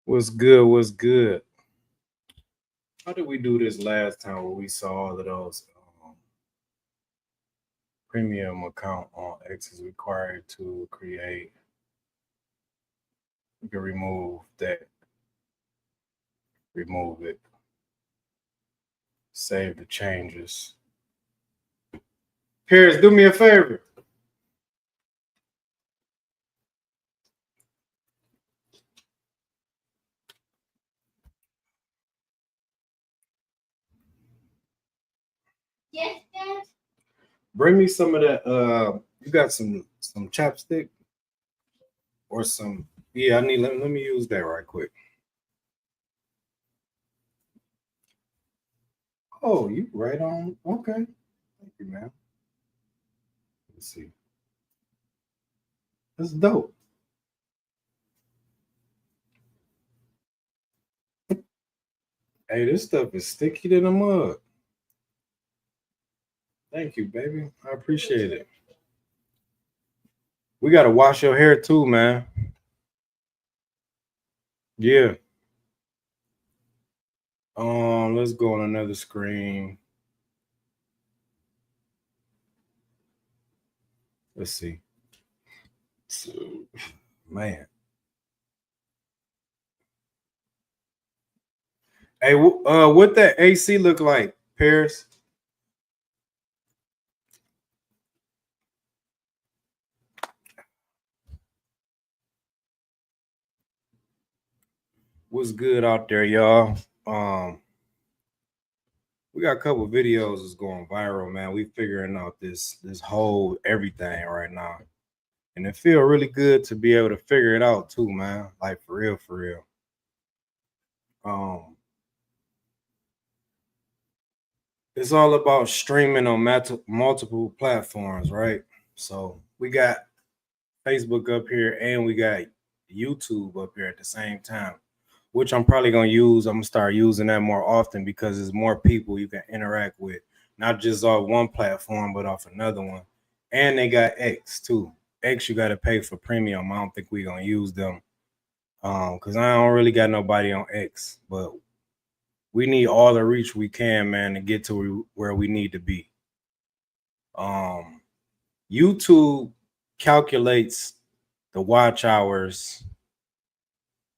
What's good? What's good? How did we do this last time where we saw all of those premium account on X is required to create? We can remove that, remove it, save the changes. Paris, do me a favor. Yes, Dad. Bring me some of that. You got some chapstick or some? Yeah, I need. Let me use that right quick. Oh, you right on. Okay, thank you, man. Let's see. That's dope. Hey, this stuff is sticky than a mug. Thank you, baby. I appreciate it. We gotta wash your hair too, man. Yeah. Let's go on another screen. Let's see. So, man. Hey, what that AC look like, Paris? What's good out there, y'all? We got a couple videos that's going viral, man. We figuring out this whole everything right now, and it feel really good to be able to figure it out too, man. Like for real, for real. Um, it's all about streaming on multiple platforms, right? So we got Facebook up here and we got YouTube up here at the same time, which I'm probably gonna use. I'm gonna start using that more often because there's more people you can interact with, not just off one platform, but off another one. And they got X too. X you gotta pay for premium. I don't think we're gonna use them. Because I don't really got nobody on X, but we need all the reach we can, man, to get to where we need to be. Um, YouTube calculates the watch hours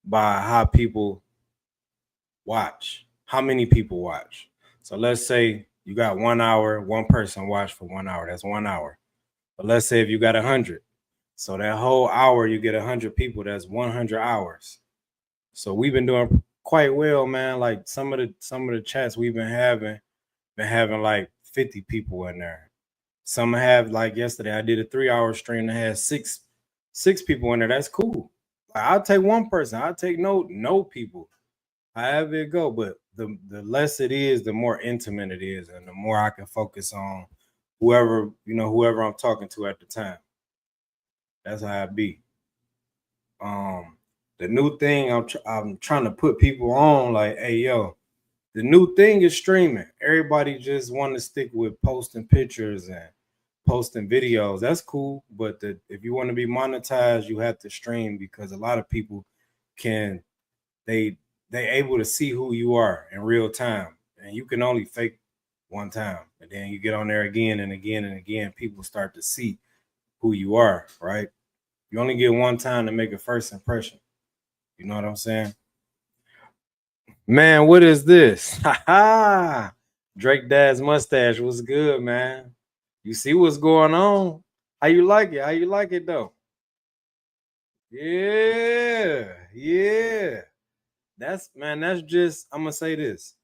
by how people watch, how many people watch. So let's say you got 1 hour, one person watch for 1 hour. That's 1 hour. But let's say if you got 100, so that whole hour you get 100 people. That's 100 hours. So we've been doing quite well, man. Like some of the chats we've been having like 50 people in there. Some have like yesterday. I did a 3 hour stream that had six people in there. That's cool. Like, I'll take one person. I'll take no people. However it go, but the less it is, the more intimate it is, and the more I can focus on whoever I'm talking to at the time. That's how I be. Um, the new thing I'm trying to put people on, like, hey yo, the new thing is streaming. Everybody just want to stick with posting pictures and posting videos. That's cool, but if you want to be monetized, you have to stream because a lot of people can they they able to see who you are in real time, and you can only fake one time, and then you get on there again and again and again. People start to see who you are, right? You only get one time to make a first impression. You know what I'm saying? Man, what is this? Ha ha! Drake Dad's mustache was good, man. You see what's going on? How you like it? How you like it though? Yeah, yeah. That's man. That's just. I'm gonna say this.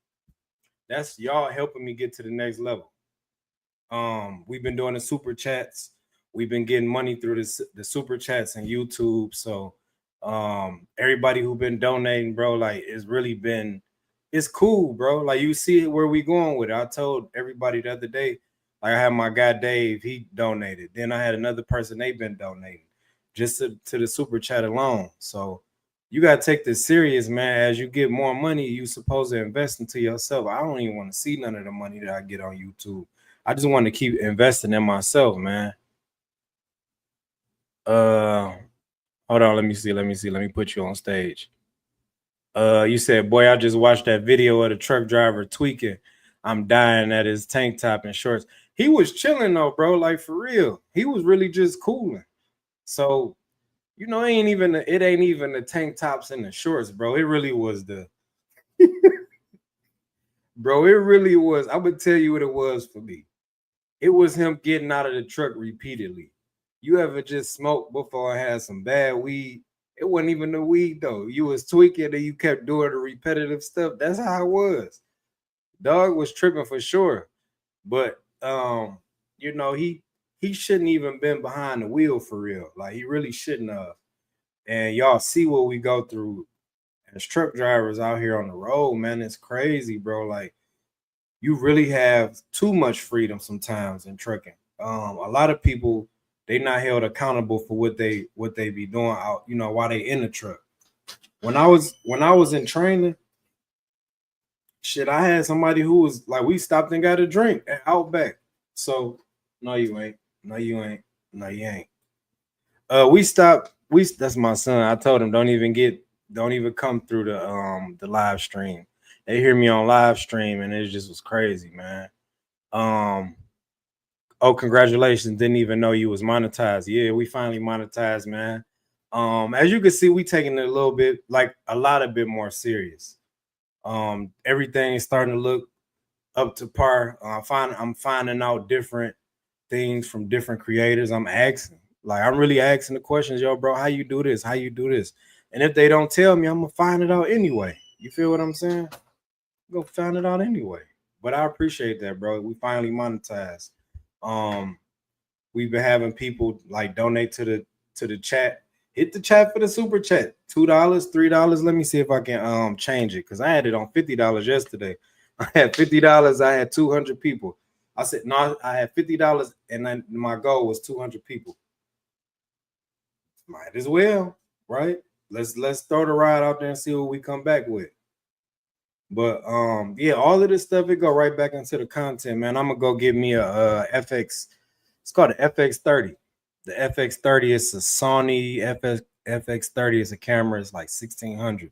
That's y'all helping me get to the next level. We've been doing the super chats. We've been getting money through the super chats and YouTube. So, everybody who been donating, bro, like it's really been, it's cool, bro. Like you see where we going with it. I told everybody the other day, like I had my guy Dave, he donated. Then I had another person, they've been donating just to the super chat alone. So you gotta take this serious, man. As you get more money, you supposed to invest into yourself. I don't even want to see none of the money that I get on YouTube. I just want to keep investing in myself, man. Uh, hold on. Let me see. Let me put you on stage. You said, boy, I just watched that video of the truck driver tweaking. I'm dying at his tank top and shorts. He was chilling though, bro. Like for real. He was really just cooling. So, you know, it ain't even the tank tops and the shorts, bro. It really was the bro, it really was. I would tell you what it was for me. It was him getting out of the truck repeatedly. You ever just smoked before and had some bad weed? It wasn't even the weed though. You was tweaking and you kept doing the repetitive stuff. That's how it was. Dog was tripping for sure. But you know, he shouldn't even been behind the wheel for real. Like he really shouldn't have. And y'all see what we go through as truck drivers out here on the road, man. It's crazy, bro. Like you really have too much freedom sometimes in trucking. A lot of people they not held accountable for what they be doing out, you know, while they in the truck. When I was in training, shit, I had somebody who was like, we stopped and got a drink at Outback. So no, you ain't. No, you ain't. No, you ain't. We stopped. That's my son. I told him don't even come through the live stream. They hear me on live stream and it just was crazy, man. Um, oh, congratulations. Didn't even know you was monetized. Yeah, we finally monetized, man. As you can see, we taking it a little bit, like a lot of bit more serious. Everything is starting to look up to par. I'm finding out different things from different creators. I'm really asking the questions, yo, bro, how you do this? How you do this? And if they don't tell me, I'm gonna find it out anyway. You feel what I'm saying? Go find it out anyway. But I appreciate that, bro. We finally monetized. Um, we've been having people like donate to the chat. Hit the chat for the super chat. $2, $3. Let me see if I can change it because I had it on $50 yesterday. I had $50. I had 200 people. I said no, I had $50 and then my goal was 200 people. Might as well, right? Let's throw the ride out there and see what we come back with. But yeah, all of this stuff it go right back into the content, man. I'm gonna go get me a FX. It's called the FX30. The FX30 is a Sony FX30 is a camera. It's like 1600.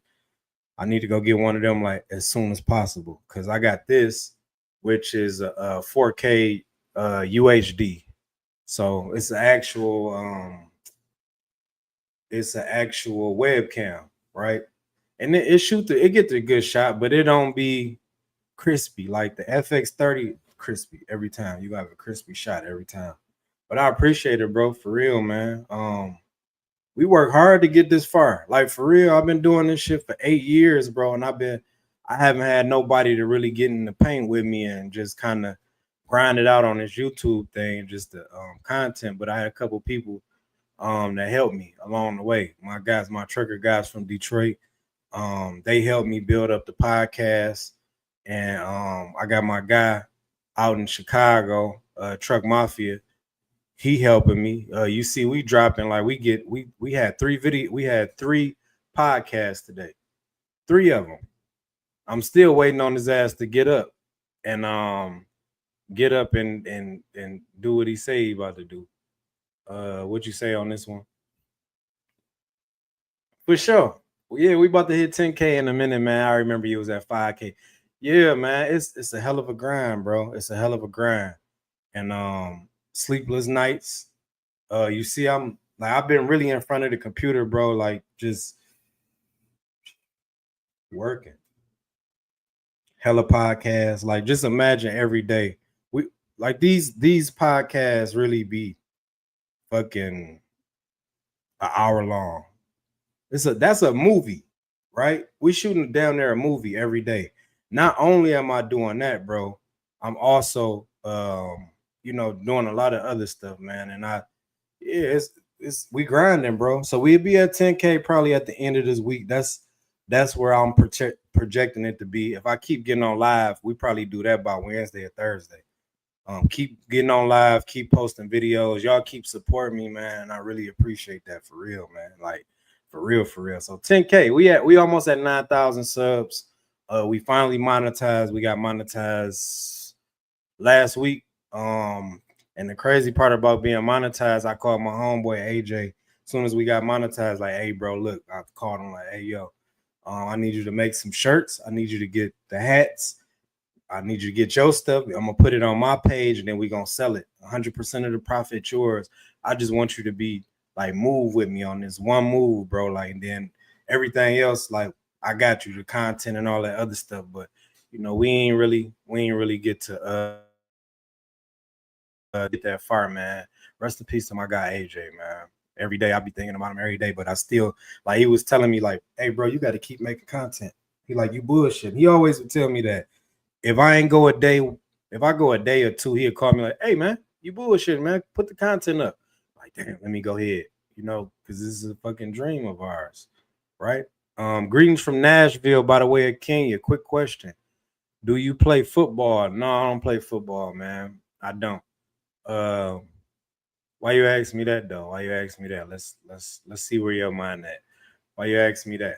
I need to go get one of them like as soon as possible because I got this, which is a 4K UHD. So it's an actual webcam, right? And it get the good shot, but it don't be crispy like the FX30 crispy every time. You have a crispy shot every time. But I appreciate it, bro, for real, man. We work hard to get this far. Like for real, I've been doing this shit for 8 years, bro, and I haven't had nobody to really get in the paint with me and just kind of grind it out on this YouTube thing, just the content. But I had a couple people that helped me along the way. My trucker guys from Detroit, they helped me build up the podcast, and I got my guy out in Chicago, Truck Mafia. He helping me. You see, we dropping like we had three podcasts today, three of them. I'm still waiting on his ass to and get up and do what he say he about to do. What you say on this one? For sure. Well, yeah, we about to hit 10K in a minute, man. I remember you was at 5K. Yeah, man, it's a hell of a grind, bro. It's a hell of a grind. And sleepless nights. You see, I've been really in front of the computer, bro, like just working. Hella podcasts. Like just imagine every day. We like these podcasts really be fucking an hour long. That's a movie, right? We shooting down there a movie every day. Not only am I doing that, bro, I'm also doing a lot of other stuff, man. And it's we grinding, bro. So we'll be at 10K probably at the end of this week. That's where I'm projecting it to be. If I keep getting on live, we probably do that by Wednesday or Thursday. Keep getting on live, keep posting videos. Y'all keep supporting me, man. I really appreciate that for real, man. Like for real, for real. So 10K, we almost at 9,000 subs. We finally monetized. We got monetized last week. And the crazy part about being monetized, I called my homeboy AJ. As soon as we got monetized, like, hey, bro, look, I called him like, hey, yo, I need you to make some shirts. I need you to get the hats. I need you to get your stuff. I'm gonna put it on my page, and then we're gonna sell it. 100% of the profit yours. I just want you to be like, move with me on this one move, bro. Like, and then everything else, like, I got you, the content and all that other stuff. But we ain't really get to get that far, man. Rest in peace to my guy AJ, man. Every day I be thinking about him every day, but I still, like, he was telling me, like, hey, bro, you got to keep making content. He like, you bullshit. He always would tell me that if I go a day or two, he'll call me like, hey, man, you bullshit, man. Put the content up. Like, damn, let me go ahead, because this is a fucking dream of ours, right? Greetings from Nashville, by the way, of Kenya. Quick question. Do you play football? No, I don't play football, man. I don't. Why you ask me that though? Why you ask me that? Let's see where your mind at. Why you ask me that?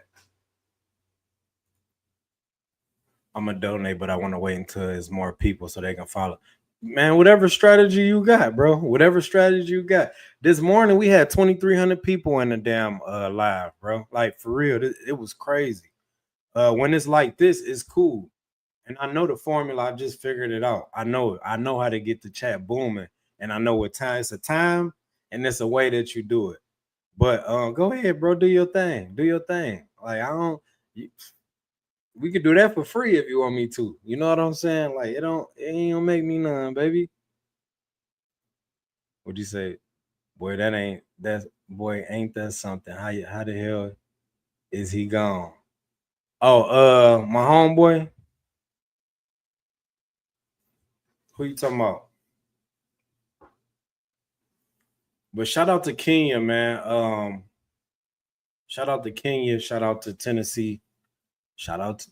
I'm gonna donate, but I want to wait until there's more people so they can follow. Man, whatever strategy you got, bro. Whatever strategy you got. This morning we had 2,300 people in the damn live, bro. Like, for real, it was crazy. When it's like this, it's cool. And I know the formula. I just figured it out. I know how to get the chat booming, and I know what time. It's a time, and it's a way that you do it. But go ahead, bro. Do your thing. Do your thing. Like, we could do that for free if you want me to. You know what I'm saying? Like, it ain't gonna make me none, baby. What'd you say? Boy, ain't that something? How the hell is he gone? Oh, my homeboy. Who you talking about? But shout out to Kenya, man. Shout out to Kenya. Shout out to Tennessee. Shout out to,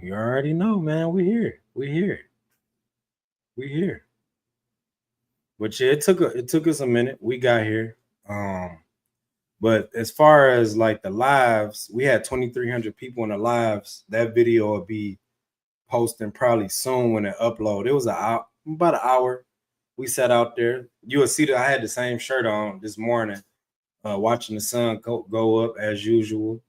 you already know, man. We here. But yeah, it took us a minute. We got here. But as far as like the lives, we had 2,300 people in the lives. That video will be posting probably soon when it upload. It was about an hour. We sat out there. You will see that I had the same shirt on this morning, watching the sun go up as usual,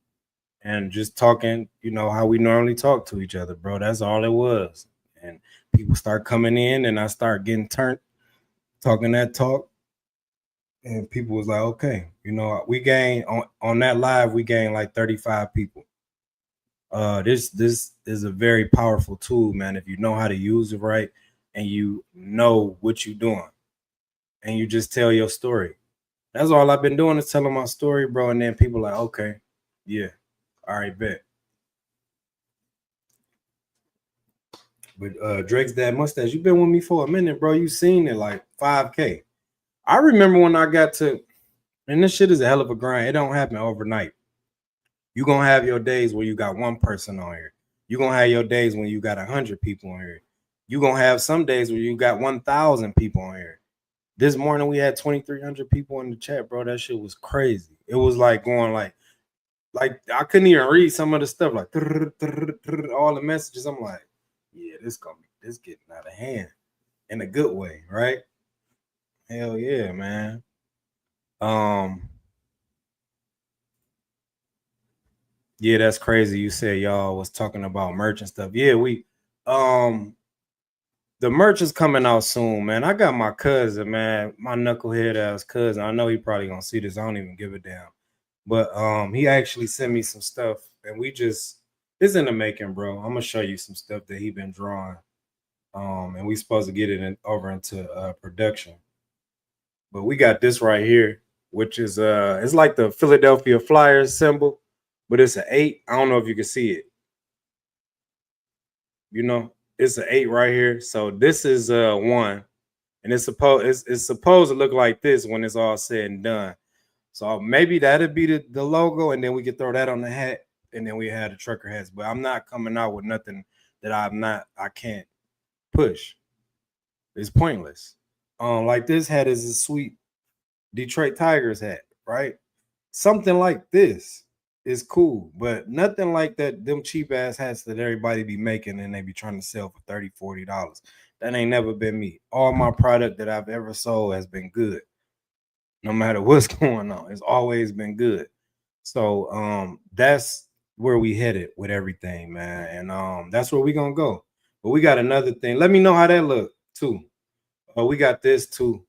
and just talking, how we normally talk to each other, bro. That's all it was. And people start coming in, and I start getting turned, talking that talk. And people was like, okay, we gained on that live, we gained like 35 people. This is a very powerful tool, man. If you know how to use it right, and you know what you're doing, and you just tell your story. That's all I've been doing, is telling my story, bro. And then people like, okay, yeah, all right, bet. But Drake's Dad Mustache, you've been with me for a minute, bro. You seen it like 5K. I remember when I got to, and this shit is a hell of a grind. It don't happen overnight. You're going to have your days where you got one person on here. You're going to have your days when you got 100 people on here. You're going to have some days where you got 1,000 people on here. This morning we had 2,300 people in the chat, bro. That shit was crazy. It was like going like I couldn't even read some of the stuff, like all the messages. I'm like, yeah, this getting out of hand in a good way, right? Hell yeah, man. Yeah, that's crazy. You said y'all was talking about merch and stuff. Yeah, we the merch is coming out soon, man. I got my cousin, man, my knucklehead ass cousin. I know he probably gonna see this. I don't even give a damn. But he actually sent me some stuff, and it's in the making, bro. I'm gonna show you some stuff that he been drawing. And we supposed to get it over into production. But we got this right here, which is it's like the Philadelphia Flyers symbol, but it's an 8. I don't know if you can see it. It's an 8 right here. So this is 1, and it's supposed to look like this when it's all said and done. So maybe that'd be the logo, and then we could throw that on the hat, and then we had the trucker hats. But I'm not coming out with nothing that I can't push. It's pointless. Like this hat is a sweet Detroit Tigers hat, right? Something like this is cool, but nothing like them cheap ass hats that everybody be making and they be trying to sell for $30-$40. That ain't never been me. All my product that I've ever sold has been good. No matter what's going on, it's always been good. So that's where we headed with everything, man. And that's where we gonna go. But we got another thing. Let me know how that look too. We got this too.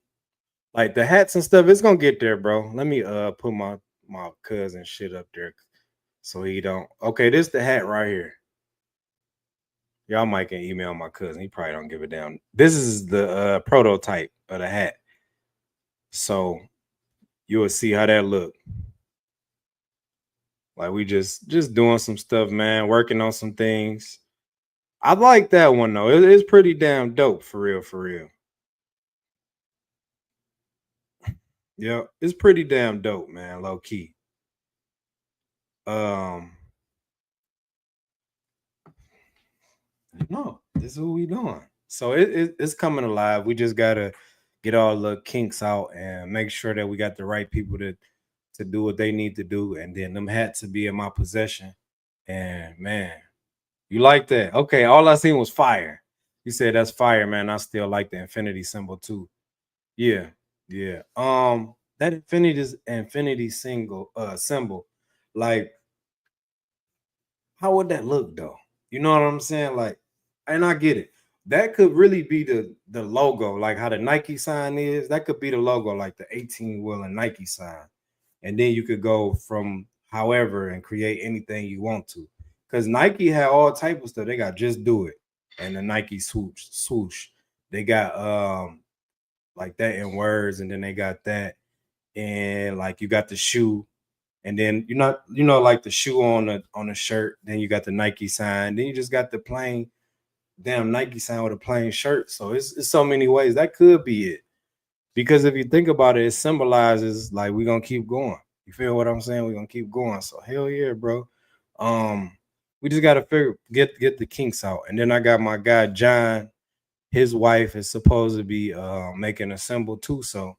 Like the hats and stuff, it's gonna get there, bro. Let me put my cousin shit up there so he don't. Okay, this the hat right here. Y'all might can email my cousin. He probably don't give a damn. This is the prototype of the hat. So you will see how that look. Like we just doing some stuff, man, working on some things. I like that one though. It's pretty damn dope for real, for real. Yeah, it's pretty damn dope, man, low key. Um no, this is what we doing. So it's coming alive. We just gotta get all the kinks out and make sure that we got the right people to do what they need to do, and then them hats to be in my possession. And man, you like that? Okay, all I seen was fire. You said that's fire, man. I still like the infinity symbol too. Yeah, yeah. That infinity single symbol, like how would that look though? You know what I'm saying? Like, and I get it. That could really be the logo, like how the Nike sign is. That could be the logo, like the 18 wheeler Nike sign. And then you could go from however and create anything you want to. Because Nike had all type of stuff. They got just do it and the Nike swoosh. They got like that in words, and then they got that, and like you got the shoe, and then like the shoe on the shirt, then you got the Nike sign, then you just got the plain damn Nike sign with a plain shirt. So it's so many ways that could be it. Because if you think about it, it symbolizes like we're gonna keep going. You feel what I'm saying? We're gonna keep going. So hell yeah, bro. Um, we just gotta get the kinks out. And then I got my guy John, his wife is supposed to be making a symbol too. So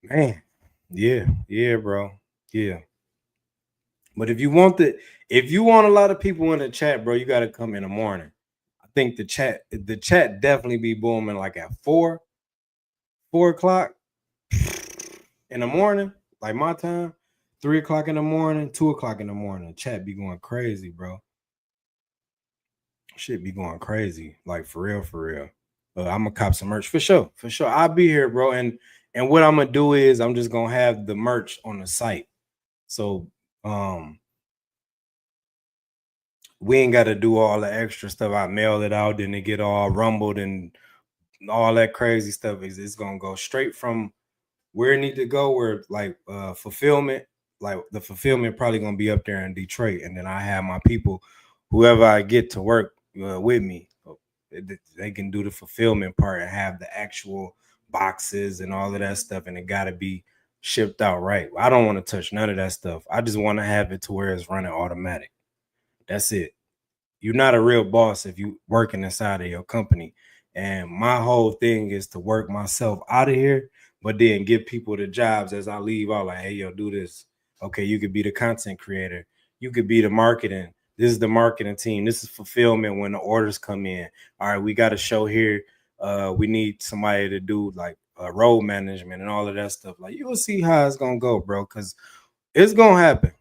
man, yeah, yeah, bro. Yeah. But if you want a lot of people in the chat, bro, you gotta come in the morning. I think the chat definitely be booming like at 4 o'clock in the morning, like my time, 3 o'clock in the morning, 2 o'clock in the morning. Chat be going crazy, bro. Shit be going crazy, like for real, for real. I'm gonna cop some merch for sure, for sure. I'll be here, bro. And what I'm gonna do is I'm just gonna have the merch on the site. So um we ain't got to do all the extra stuff. I mail it out, then it get all rumbled and all that crazy stuff. It's gonna go straight from where it need to go, where like fulfillment, like the fulfillment probably gonna be up there in Detroit, and then I have my people, whoever I get to work with me, they can do the fulfillment part and have the actual boxes and all of that stuff, and it gotta be shipped out right. I don't want to touch none of that stuff. I just want to have it to where it's running automatic. That's it. You're not a real boss if you working inside of your company. And my whole thing is to work myself out of here, but then give people the jobs as I leave out. Like, hey, yo, do this. Okay, you could be the content creator. You could be the marketing. This is the marketing team. This is fulfillment when the orders come in. All right, we got a show here. We need somebody to do like road management and all of that stuff. Like, you'll see how it's gonna go, bro. Because it's gonna happen.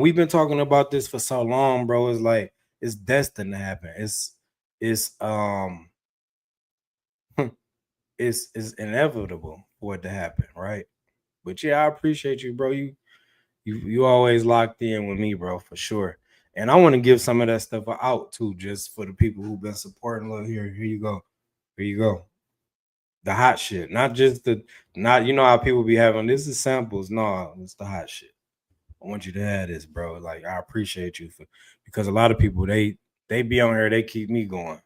We've been talking about this for so long, bro. It's like it's destined to happen. It's it's inevitable for it to happen, right? But yeah, I appreciate you, bro. You always locked in with me, bro, for sure. And I want to give some of that stuff out too, just for the people who've been supporting. Look here, here you go, here you go. The hot shit, not just the not. You know how people be having this is samples. No, it's the hot shit. I want you to have this, bro. Like I appreciate you for because a lot of people they be on here, they keep me going.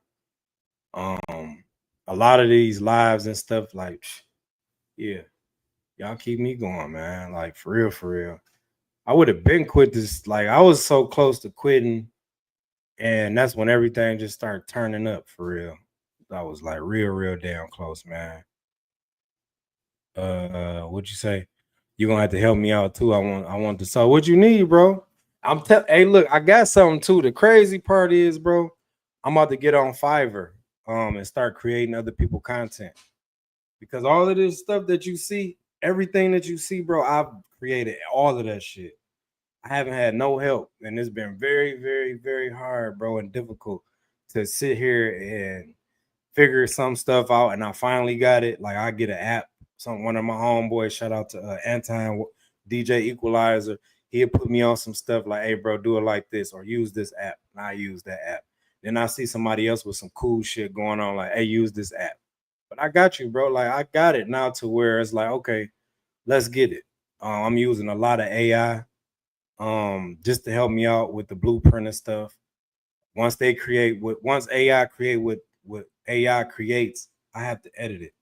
Um, a lot of these lives and stuff, like yeah, y'all keep me going, man. Like for real, for real. I would have been quit this. Like I was so close to quitting, and that's when everything just started turning up for real. I was like real, real damn close, man. What'd you say? You gonna have to help me out too. I want to. So what you need, bro? Hey, look, I got something too. The crazy part is, bro, I'm about to get on Fiverr, and start creating other people content because all of this stuff that you see, everything that you see, bro, I've created all of that shit. I haven't had no help, and it's been very, very, very hard, bro, and difficult to sit here and figure some stuff out. And I finally got it. Like I get an app. One of my homeboys, shout out to Anton DJ Equalizer. He'll put me on some stuff like, hey, bro, do it like this or use this app. And I use that app. Then I see somebody else with some cool shit going on, like, hey, use this app. But I got you, bro. Like I got it now to where it's like, okay, let's get it. I'm using a lot of AI just to help me out with the blueprint and stuff. Once AI create what AI creates, I have to edit it.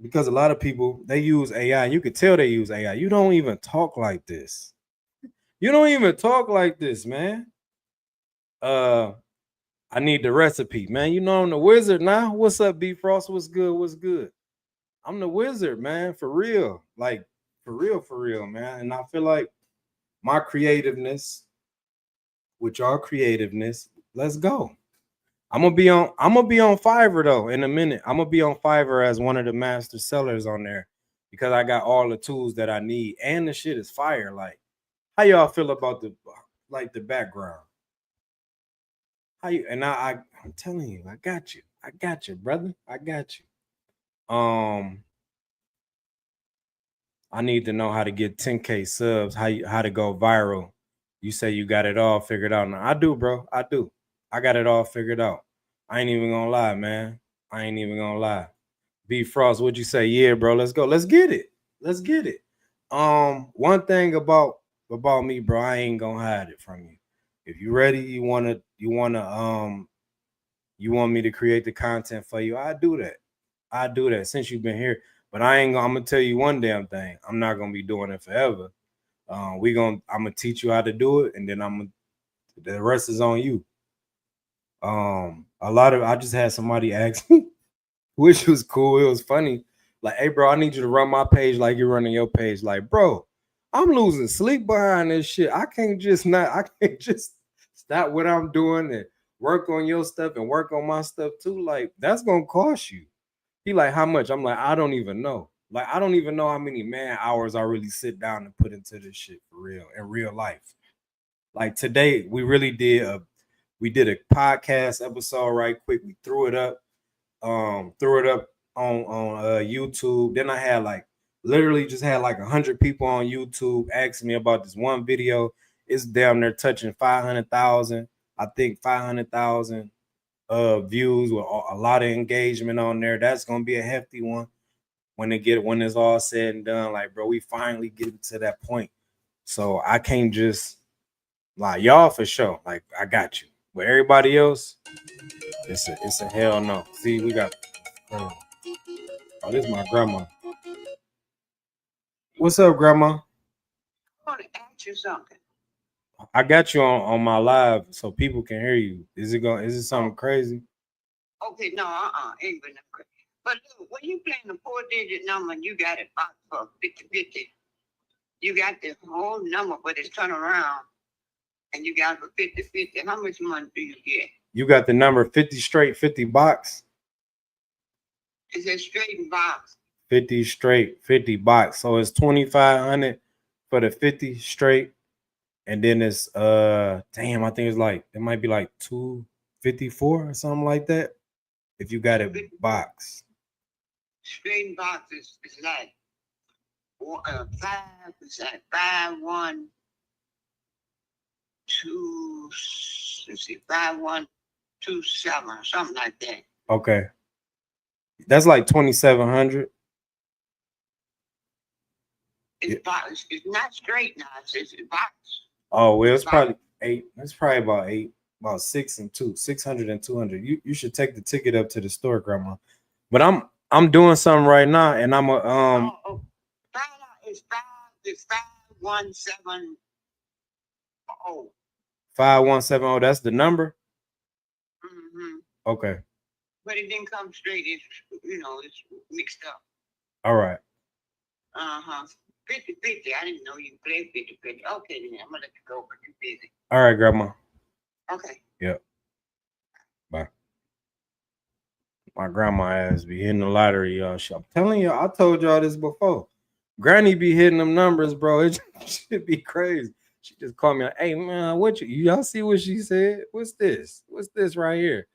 Because a lot of people, they use AI, and you can tell they use AI. You don't even talk like this. You don't even talk like this, man. I need the recipe, man. You know I'm the wizard now. What's up, B Frost? What's good? What's good? I'm the wizard, man, for real. Like for real, man. And I feel like my creativeness with y'all creativeness, let's go. I'm gonna be on Fiverr though in a minute. I'm gonna be on Fiverr as one of the master sellers on there because I got all the tools that I need and the shit is fire. Like, how y'all feel about the background? How you and I'm telling you, I got you, brother. I got you. I need to know how to get 10K subs, how to go viral. You say you got it all figured out. Now I do, bro. I do. I got it all figured out. I ain't even gonna lie, man. I ain't even gonna lie. B Frost, what'd you say? Yeah, bro. Let's go. Let's get it. Let's get it. One thing about me, bro, I ain't gonna hide it from you. If you ready, you want me to create the content for you, I do that. I do that since you've been here. But I'm gonna tell you one damn thing. I'm not gonna be doing it forever. I'm gonna teach you how to do it, and then the rest is on you. I just had somebody ask me, which was cool. It was funny. Like, hey, bro, I need you to run my page like you're running your page. Like, bro, I'm losing sleep behind this shit. I can't just stop what I'm doing and work on your stuff and work on my stuff too. Like, that's gonna cost you. He like, how much? I'm like, I don't even know. Like, I don't even know how many man hours I really sit down and put into this shit for real in real life. Like today, we did a podcast episode right quick. We threw it up on YouTube. Then I had literally just had 100 people on YouTube asking me about this one video. It's damn near touching 500,000. I think 500,000 views with a lot of engagement on there. That's gonna be a hefty one when it's all said and done. Like, bro, we finally getting to that point. So I can't just lie. Y'all for sure. Like, I got you. But everybody else, it's a hell no. See, we got oh, this is my grandma. What's up, grandma? I want to ask you something. I got you on my live so people can hear you. Is it something crazy? Okay, no, ain't been that crazy. But look, when you playing the 4-digit number and you got it boxed for 50-50, you got the whole number, but it's turned around and you got it for 50-50. How much money do you get? You got the number 50 straight, 50 box? Is it straight and box? 50 straight, 50 box. So it's 2,500 for the 50 straight. And then it's damn, I think it might be 254 or something like that. If you got it box. Straight and box is like 5, it's like 5, 1, 2, let's see, 5, 1, 2, 7, or something like that. Okay. That's like 2,700. It's box. It's not straight now. It's box. Oh, well, it's probably 8. It's probably about 8, about 6 and 2, 600 and 200. You should take the ticket up to the store, grandma. But I'm doing something right now, and I'm a It's 5170. 5170. That's the number. Mm-hmm. Okay. But it didn't come straight. It's it's mixed up. All right. 50-50. I didn't know you played 50-50. Okay, then I'm gonna let you go, but you're busy. All right, grandma. Okay. Yep. Bye. My grandma ass be hitting the lottery, y'all. I'm telling y'all, I told y'all this before. Granny be hitting them numbers, bro. It should be crazy. She just called me like, hey man, what y'all see what she said? What's this? What's this right here?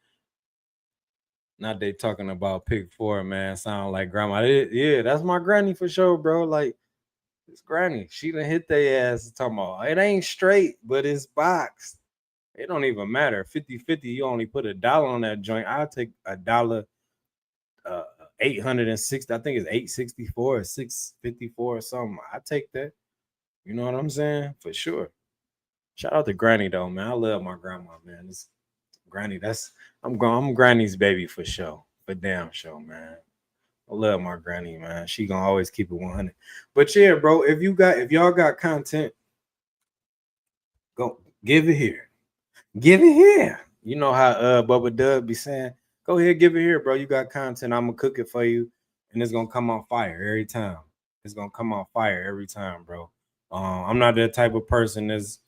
Now they talking about pick four, man. Sound like grandma. Yeah, that's my granny for sure, bro. Like it's granny. She done hit their ass talking about it ain't straight, but it's boxed. It don't even matter. 50-50, you only put $1 on that joint. I'll take $1, 860. I think it's 864 or 654 or something. I take that. You know what I'm saying? For sure. Shout out to Granny though, man. I love my grandma, man. This Granny, I'm Granny's baby for sure. For damn sure, man. I love my granny, man. She gonna always keep it 100. But yeah, bro, if y'all got content, go give it here. Give it here. You know how Bubba Dub be saying, go ahead, give it here, bro. You got content. I'm gonna cook it for you, and it's gonna come on fire every time. It's gonna come on fire every time, bro. I'm not that type of person that's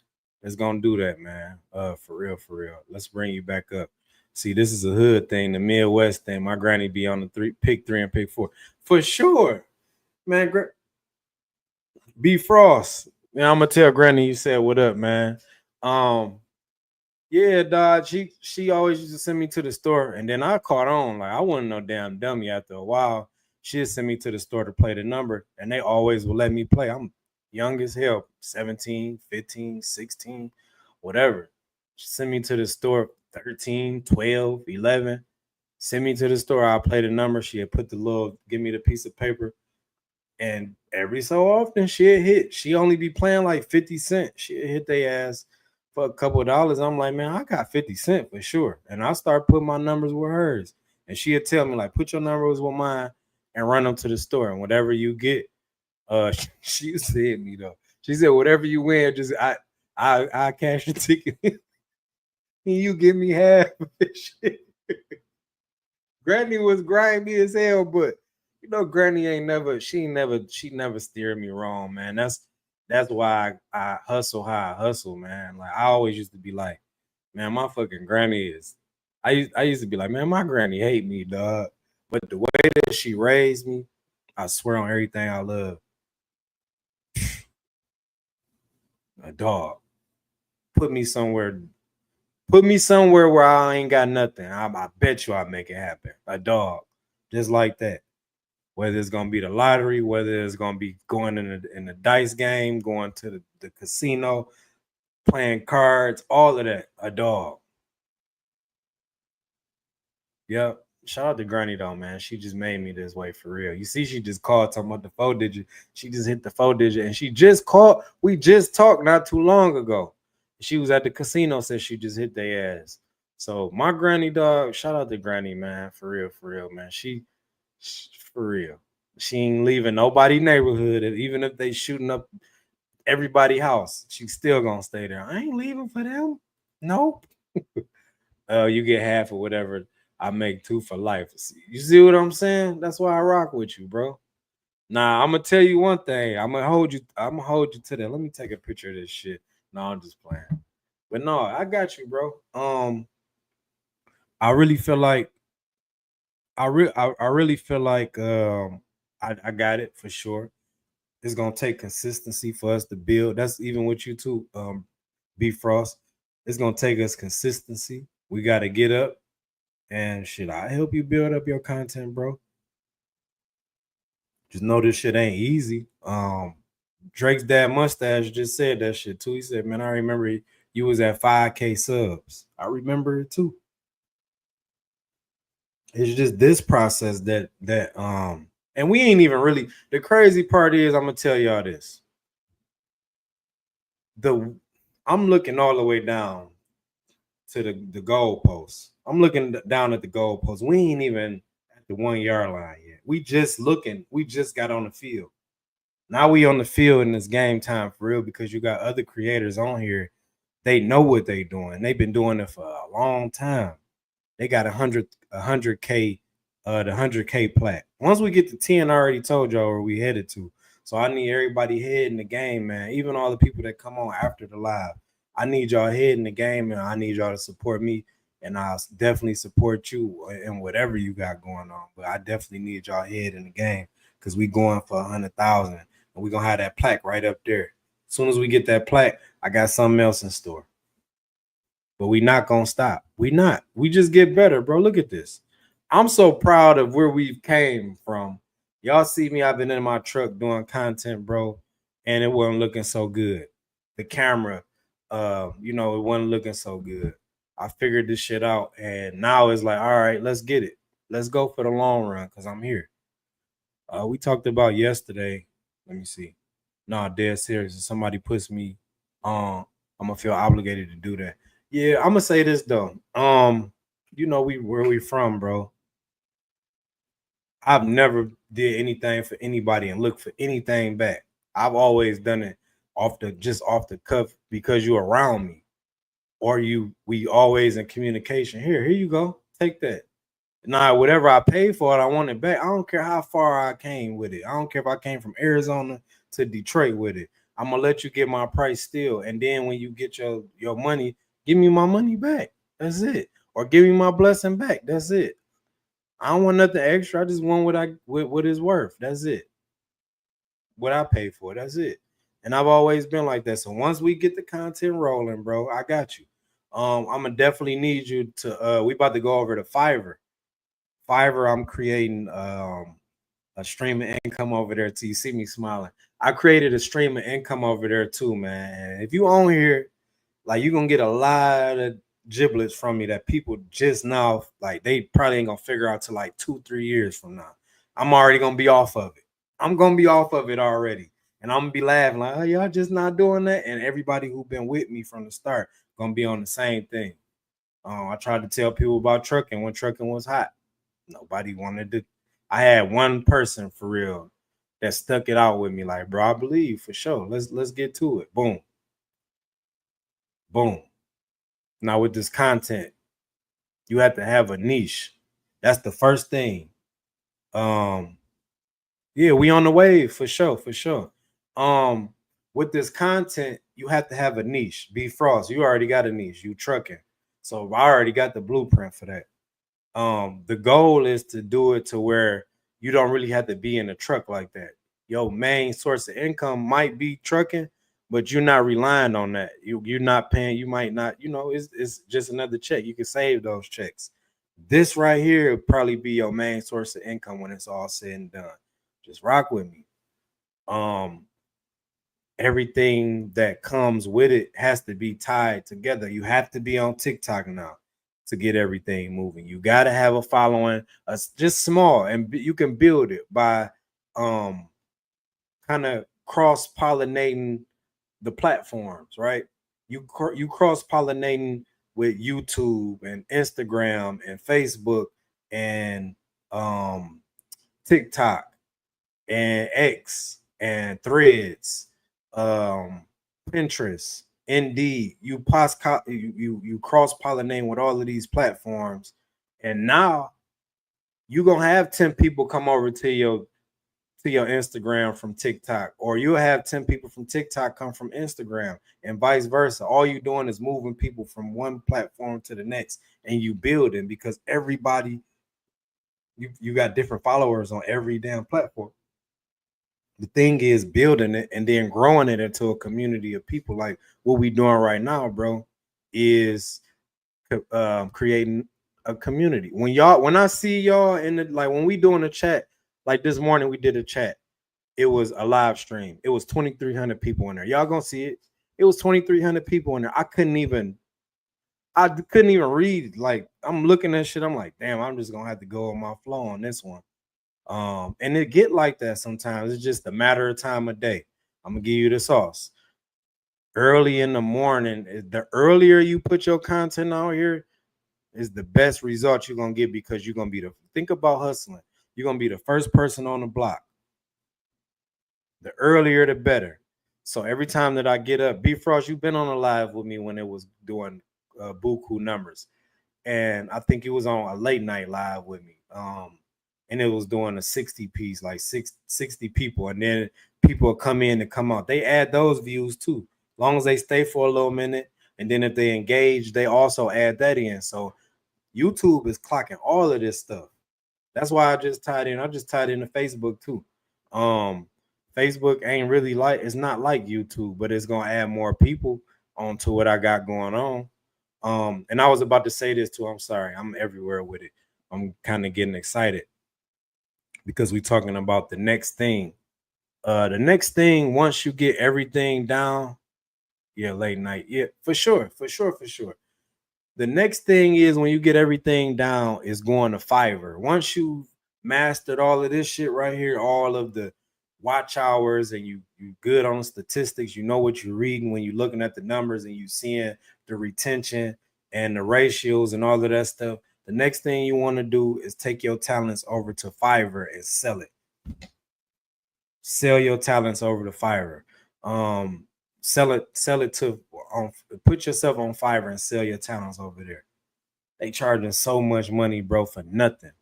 gonna do that, man. For real, for real. Let's bring you back up. See, this is a hood thing, the Midwest thing. My granny be on the pick 3 and pick 4. For sure. Man, B Frost. Man, I'm gonna tell Granny you said what up, man. Yeah, dog. She always used to send me to the store, and then I caught on. Like I wasn't no damn dummy. After a while, she'd send me to the store to play the number, and they always would let me play. I'm young as hell, 17, 15, 16, whatever. She sent me to the store, 13, 12, 11. Send me to the store. I'll play the number. She had put give me the piece of paper. And every so often she'd hit. She only be playing like 50 cents. She'd hit their ass for a couple of dollars. I'm like, man, I got 50 cents for sure. And I start putting my numbers with hers. And she'd tell me, like, put your numbers with mine and run them to the store. And whatever you get, she said me though. She said, whatever you win, just I cash the ticket. And you give me half of this shit. Granny was grimy as hell, but you know, Granny she never steered me wrong, man. That's why I hustle how I hustle, man. Like I always used to be like, man, my fucking granny is. I used to be like, man, my granny hate me, dog. But the way that she raised me, I swear on everything I love, a dog. Put me somewhere. Put me somewhere where I ain't got nothing. I bet you I make it happen. A dog, just like that. Whether it's gonna be the lottery, whether it's gonna be going in the dice game, going to the casino, playing cards, all of that, a dog. Yep. Shout out to Granny though, man. She just made me this way for real. You see, she just called talking about the 4-digit. She just hit the 4-digit, and she just called. We just talked not too long ago. She was at the casino, said she just hit their ass. So my granny dog, shout out to Granny, man. For real, man. She for real. She ain't leaving nobody neighborhood. Even if they shooting up everybody house, she still gonna stay there. I ain't leaving for them. Nope. You get half or whatever. I make 2 for life. You see what I'm saying? That's why I rock with you, bro. Nah, I'm gonna tell you one thing. I'm gonna hold you to that. Let me take a picture of this shit. No, I'm just playing. But no, I got you, bro. I really feel like I really feel like I got it for sure. It's gonna take consistency for us to build. That's even with you too, B Frost. It's gonna take us consistency. We gotta get up and shit. I help you build up your content, bro. Just know this shit ain't easy. Drake's dad mustache just said that shit too. He said, "Man, I remember you was at 5K subs. I remember it too." It's just this process that and we ain't even really. The crazy part is, I'm gonna tell y'all this. I'm looking all the way down to the goalpost. I'm looking down at the goalpost. We ain't even at the 1 yard line yet. We just looking. We just got on the field. Now we on the field and it's game time for real because you got other creators on here. They know what they doing. They've been doing it for a long time. They got 100K, the 100K plat. Once we get to 10, I already told y'all where we headed to. So I need everybody head in the game, man. Even all the people that come on after the live. I need y'all head in the game, and I need y'all to support me. And I'll definitely support you in whatever you got going on. But I definitely need y'all head in the game because we going for 100,000. And we're gonna have that plaque right up there. As soon as we get that plaque, I got something else in store. But we not gonna stop. We not. We just get better, bro. Look at this. I'm so proud of where we've came from. Y'all see me, I've been in my truck doing content, bro, and it wasn't looking so good. The camera, it wasn't looking so good. I figured this shit out, and now it's like, all right, let's get it. Let's go for the long run because I'm here. We talked about yesterday. Let me see. No, dead serious. If somebody puts me on, I'm gonna feel obligated to do that. Yeah, I'm gonna say this though. We where we from, bro. I've never did anything for anybody and looked for anything back. I've always done it off the cuff because you're around me. Or we always in communication. Here you go. Take that. Nah, whatever I paid for it, I want it back. I don't care how far I came with it. I don't care if I came from Arizona to Detroit with it. I'm gonna let you get my price still. And then when you get your money, give me my money back. That's it. Or give me my blessing back. That's it. I don't want nothing extra. I just want what it's worth. That's it. What I pay for. That's it. And I've always been like that. So once we get the content rolling, bro, I got you. I'm gonna definitely need you to we about to go over to Fiverr. I'm creating a stream of income over there too. You see me smiling. I created a stream of income over there too, man. And if you on here, like you're gonna get a lot of giblets from me that people just now, like they probably ain't gonna figure out till like 2-3 years from now. I'm already gonna be off of it. I'm gonna be off of it already. And I'm gonna be laughing like, oh, y'all just not doing that. And everybody who been with me from the start gonna be on the same thing. I tried to tell people about trucking when trucking was hot. Nobody wanted to. I had one person for real that stuck it out with me, like, bro, I believe for sure. Let's get to it. Boom. Boom. Now with this content, you have to have a niche. That's the first thing. Yeah, we on the wave for sure, for sure. With this content, you have to have a niche. Be Frost, you already got a niche. You trucking, so I already got the blueprint for that. The goal is to do it to where you don't really have to be in a truck like that. Your main source of income might be trucking, but you're not relying on that. You're not paying. You might not. It's just another check. You can save those checks. This right here will probably be your main source of income when it's all said and done. Just rock with me. Um, Everything that comes with it has to be tied together. You have to be on TikTok now to get everything moving. You got to have a following, just small, and you can build it by kind of cross pollinating the platforms, right? You cross pollinating with YouTube and Instagram and Facebook and TikTok and X and Threads, Pinterest, Indeed. You cross pollinate with all of these platforms, and now you're gonna have 10 people come over to your Instagram from TikTok, or you'll have 10 people from TikTok come from Instagram, and vice versa. All you're doing is moving people from one platform to the next, and you building because everybody you got different followers on every damn platform. The thing is building it and then growing it into a community of people. Like what we doing right now, bro, is creating a community. When I see y'all in the, like when we doing a chat, like this morning we did a chat. It was a live stream. It was 2,300 people in there. Y'all gonna see it. It was 2,300 people in there. I couldn't even read. Like I'm looking at shit. I'm like, damn, I'm just gonna have to go on my flow on this one. And it get like that sometimes. It's just a matter of time of day. I'm gonna give you the sauce. Early in the morning, the earlier you put your content out here, is the best result you're gonna get because you're gonna be think about hustling. You're gonna be the first person on the block. The earlier the better. So every time that I get up, B Frost, you've been on a live with me when it was doing buku numbers, and I think it was on a late night live with me. And it was doing a 60 piece, like 60 people, and then people come in and come out. They add those views too, as long as they stay for a little minute, and then if they engage, they also add that in. So YouTube is clocking all of this stuff. That's why I just tied in. I just tied into Facebook too. Facebook ain't really it's not like YouTube, but it's gonna add more people. onto what I got going on. And I was about to say this too. I'm sorry, I'm everywhere with it. I'm kind of getting excited because we're talking about the next thing. The next thing, once you get everything down, yeah, late night, yeah, for sure, for sure, for sure. The next thing is when you get everything down, is going to Fiverr. Once you mastered all of this shit right here, all of the watch hours, and you good on statistics, you know what you're reading when you're looking at the numbers and you seeing the retention and the ratios and all of that stuff. The next thing you want to do is take your talents over to Fiverr and sell it. Sell your talents over to Fiverr. Sell it to put yourself on Fiverr and sell your talents over there. They charging so much money, bro, for nothing.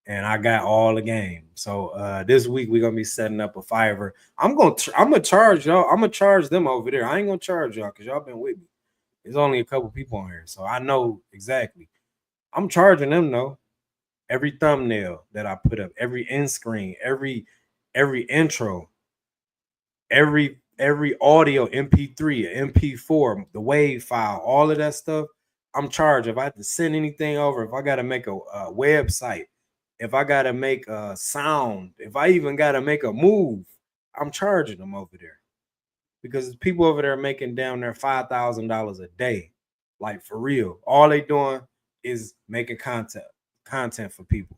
And I got all the game. So this week we're gonna be setting up a Fiverr. I'm gonna charge y'all. I'm gonna charge them over there. I ain't gonna charge y'all because y'all been with me. There's only a couple people on here, so I know exactly. I'm charging them though. Every thumbnail that I put up, every end screen, every intro, every audio, MP3, MP4, the wave file, all of that stuff, I'm charged. If I have to send anything over, if I got to make a website, if I got to make a sound, if I even got to make a move, I'm charging them over there because people over there making down there $5,000 a day, like for real. All they doing is making content for people.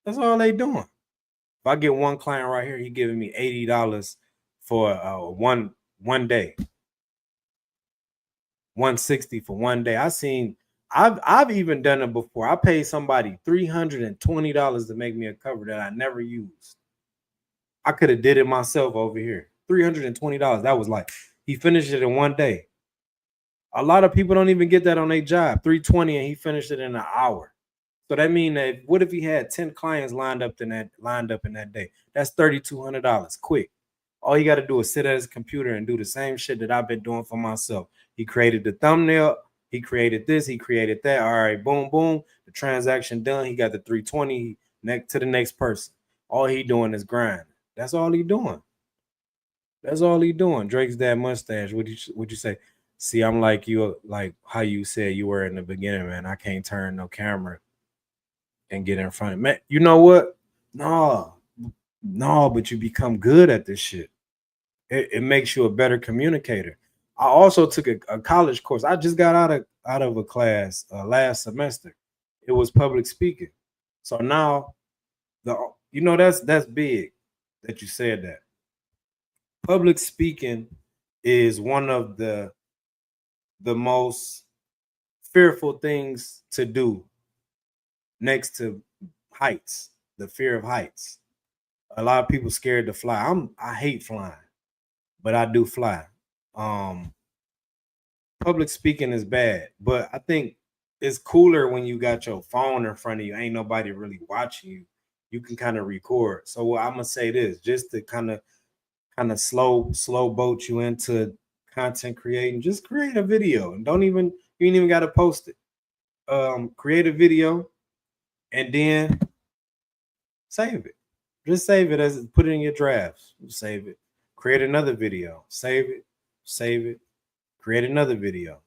That's all they doing. If I get one client right here, he giving me $80 for one day, 160 for one day. I've even done it before. I paid somebody $320 to make me a cover that I never used. I could have did it myself over here. $320. That was like he finished it in one day. A lot of people don't even get that on their job. 320 and he finished it in an hour. So that means that what if he had 10 clients lined up in that day? That's $3,200 quick. All you got to do is sit at his computer and do the same shit that I've been doing for myself. He created the thumbnail. He created this. He created that. All right, boom, boom. The transaction done. He got the 320 next to the next person. All he doing is grind. That's all he doing. That's all he doing. Drake's that mustache. Would you say? See, I'm like you, like how you said you were in the beginning, man. I can't turn no camera and get in front of man. You know what? No, but you become good at this shit. It makes you a better communicator. I also took a college course. I just got out of a class last semester. It was public speaking. So now that's big that you said that. Public speaking is one of the most fearful things to do next to heights, the fear of heights. A lot of people scared to fly. I hate flying, but I do fly. Public speaking is bad, but I think it's cooler when you got your phone in front of you. Ain't nobody really watching you. You can kind of record. So I'm gonna say this just to kind of slow boat you into content creating. Just create a video and you ain't even got to post it. Create a video and then save it. Just save it as put it in your drafts. Save it. Create another video. Save it. Create another video.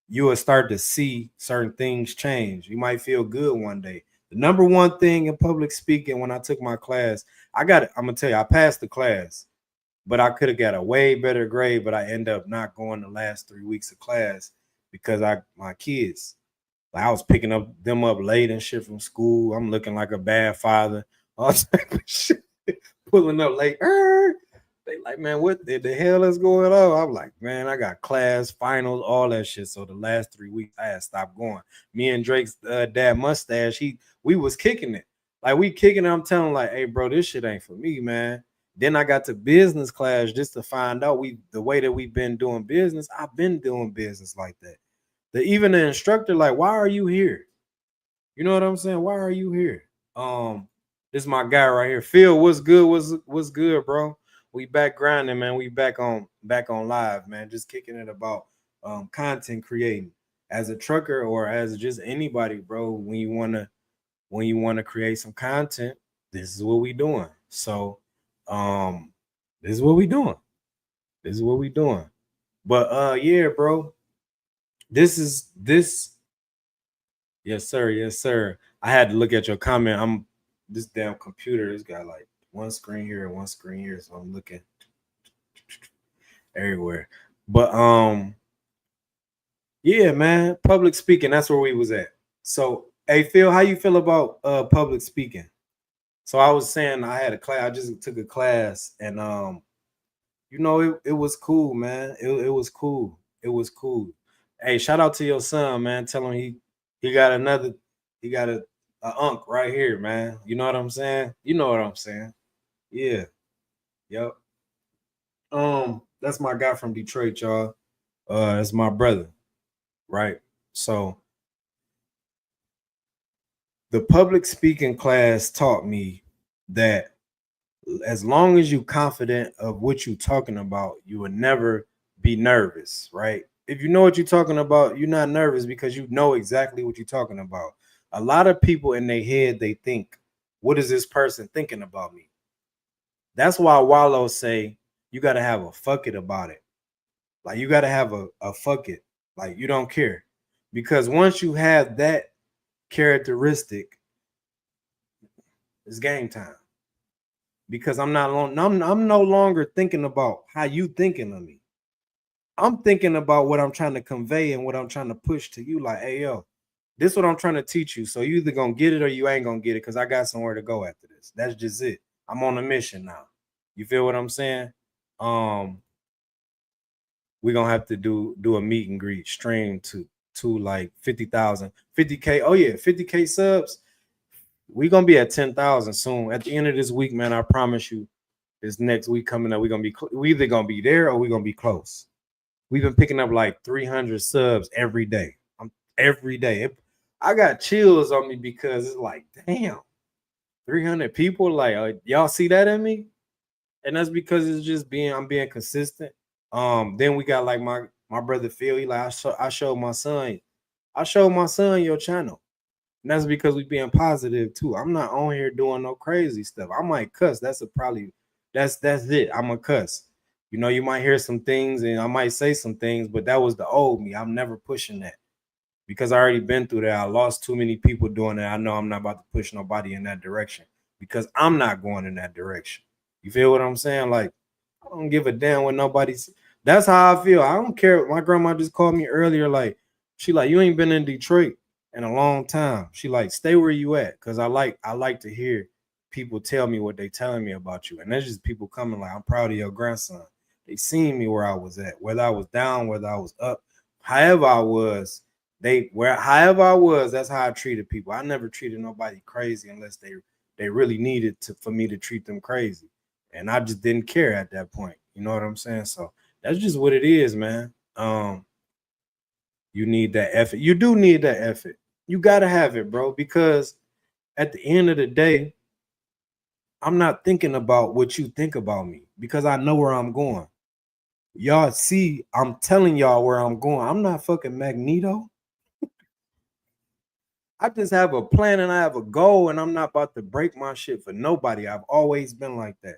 You will start to see certain things change. You might feel good one day. The number one thing in public speaking when I took my class, I'm gonna tell you, I passed the class, but I could have got a way better grade, but I end up not going the last 3 weeks of class because my kids. Like I was picking them up late and shit from school. I'm looking like a bad father. All type of shit. Pulling up late. They like, man, what the hell is going on? I'm like, man, I got class, finals, all that shit. So the last 3 weeks, I had stopped going. Me and Drake's dad mustache, we was kicking it. Like we kicking it. I'm telling like, hey, bro, this shit ain't for me, man. Then I got to business class just to find out the way that we've been doing business. I've been doing business like that. Even the instructor, like, why are you here? You know what I'm saying? Why are you here? This is my guy right here. Phil, what's good? What's good, bro? We back grinding, man. We back on live, man. Just kicking it about content creating as a trucker or as just anybody, bro. When you wanna create some content, this is what we doing. So this is what we doing. But yeah, bro. This. Yes, sir. Yes, sir. I had to look at your comment. I'm this damn computer. It's got like one screen here and one screen here, so I'm looking everywhere. But yeah, man, public speaking. That's where we was at. So, hey, Phil, how you feel about public speaking? So I was saying I had a class. I just took a class, and it was cool, man. It was cool. It was cool. Hey, shout out to your son, man. Tell him he got another. He got a unk right here, man. You know what I'm saying? You know what I'm saying? Yeah. Yep. That's my guy from Detroit, y'all. It's my brother, right? So the public speaking class taught me that as long as you're confident of what you're talking about, you will never be nervous, right? If you know what you're talking about, you're not nervous because you know exactly what you're talking about. A lot of people in their head, they think, what is this person thinking about me? That's why Wallow say you got to have a fuck it about it. Like you got to have a fuck it. Like you don't care. Because once you have that characteristic, it's game time. Because I'm no longer thinking about how you thinking of me. I'm thinking about what I'm trying to convey and what I'm trying to push to you. Like, hey yo, this is what I'm trying to teach you. So you either gonna get it or you ain't gonna get it because I got somewhere to go after this. That's just it. I'm on a mission now. You feel what I'm saying? Um, we're gonna have to do a meet and greet stream to like 50,000, 50K. Oh yeah, 50K subs. We're gonna be at 10,000 soon. At the end of this week, man, I promise you, this next week coming up, we're gonna be we either gonna be there or we're gonna be close. We've been picking up like 300 subs every day. Every day. I got chills on me because it's like, damn, 300 people. Like, y'all see that in me? And that's because it's just I'm being consistent. Then we got like my brother Phil. He like I showed my son your channel. And that's because we being positive too. I'm not on here doing no crazy stuff. I might cuss. That's it. I'm a cuss. You might hear some things and I might say some things, but that was the old me. I'm never pushing that because I already been through that. I lost too many people doing that. I know I'm not about to push nobody in that direction because I'm not going in that direction. You feel what I'm saying? Like, I don't give a damn what nobody's. That's how I feel. I don't care. My grandma just called me earlier. Like, she like, you ain't been in Detroit in a long time. She like, stay where you at. Cause I like to hear people tell me what they telling me about you. And that's just people coming like, I'm proud of your grandson. They seen me where I was at, whether I was down, whether I was up, however I was, however I was, that's how I treated people. I never treated nobody crazy unless they really needed for me to treat them crazy. And I just didn't care at that point. You know what I'm saying? So that's just what it is, man. You need that effort. You do need that effort. You gotta have it, bro, because at the end of the day, I'm not thinking about what you think about me because I know where I'm going. Y'all see, I'm telling y'all where I'm going. I'm not fucking Magneto. I just have a plan and I have a goal, and I'm not about to break my shit for nobody. I've always been like that.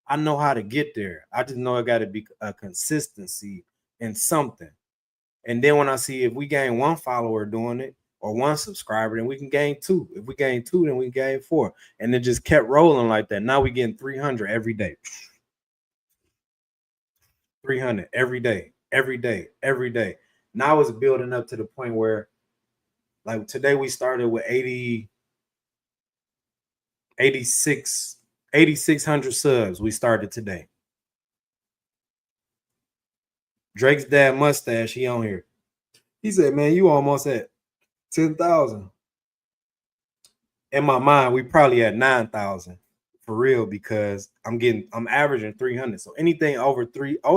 I know how to get there. I just know it got to be a consistency in something. And then when I see if we gain one follower doing it or one subscriber, then we can gain two. If we gain two, then we gain four. And it just kept rolling like that. Now we getting 300 every day. 300 every day, every day, every day. Now it's building up to the point where, like today, we started with 8,600 subs. We started today. Drake's dad mustache, he on here. He said, man, you almost at 10,000. In my mind, we probably at 9,000 for real because I'm averaging 300. So anything over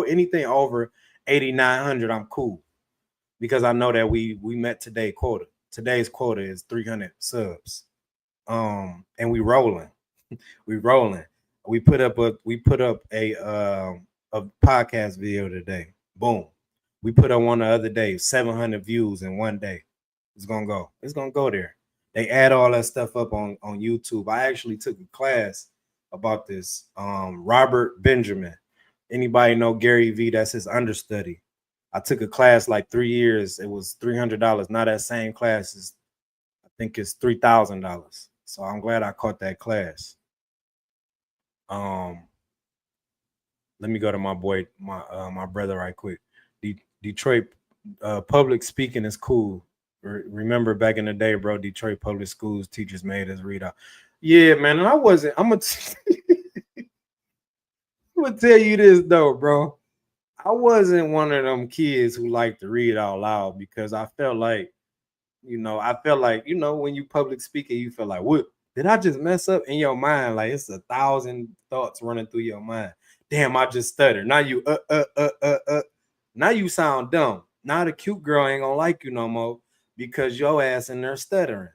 anything over 8,900, I'm cool because I know that we met today's quota. Today's quota is 300 subs. And we rolling. We rolling. We put up a podcast video today. Boom. We put up one the other day, 700 views in one day. It's gonna go. It's gonna go there. They add all that stuff up on YouTube. I actually took a class about this. Robert Benjamin. Anybody know Gary V? That's his understudy. I took a class like 3 years. It was $300. Now that same class is, I think it's $3,000. So I'm glad I caught that class. Let me go to my boy, my brother right quick. Detroit public speaking is cool. Remember back in the day, bro, Detroit public schools teachers made us read out. Yeah, man, and I wasn't. I'm gonna tell you this though, bro. I wasn't one of them kids who liked to read out loud because I felt like, when you public speaking, you feel like, what did I just mess up in your mind? Like it's 1,000 thoughts running through your mind. Damn, I just stuttered. Now you Now you sound dumb. Now the cute girl ain't gonna like you no more because your ass in there stuttering.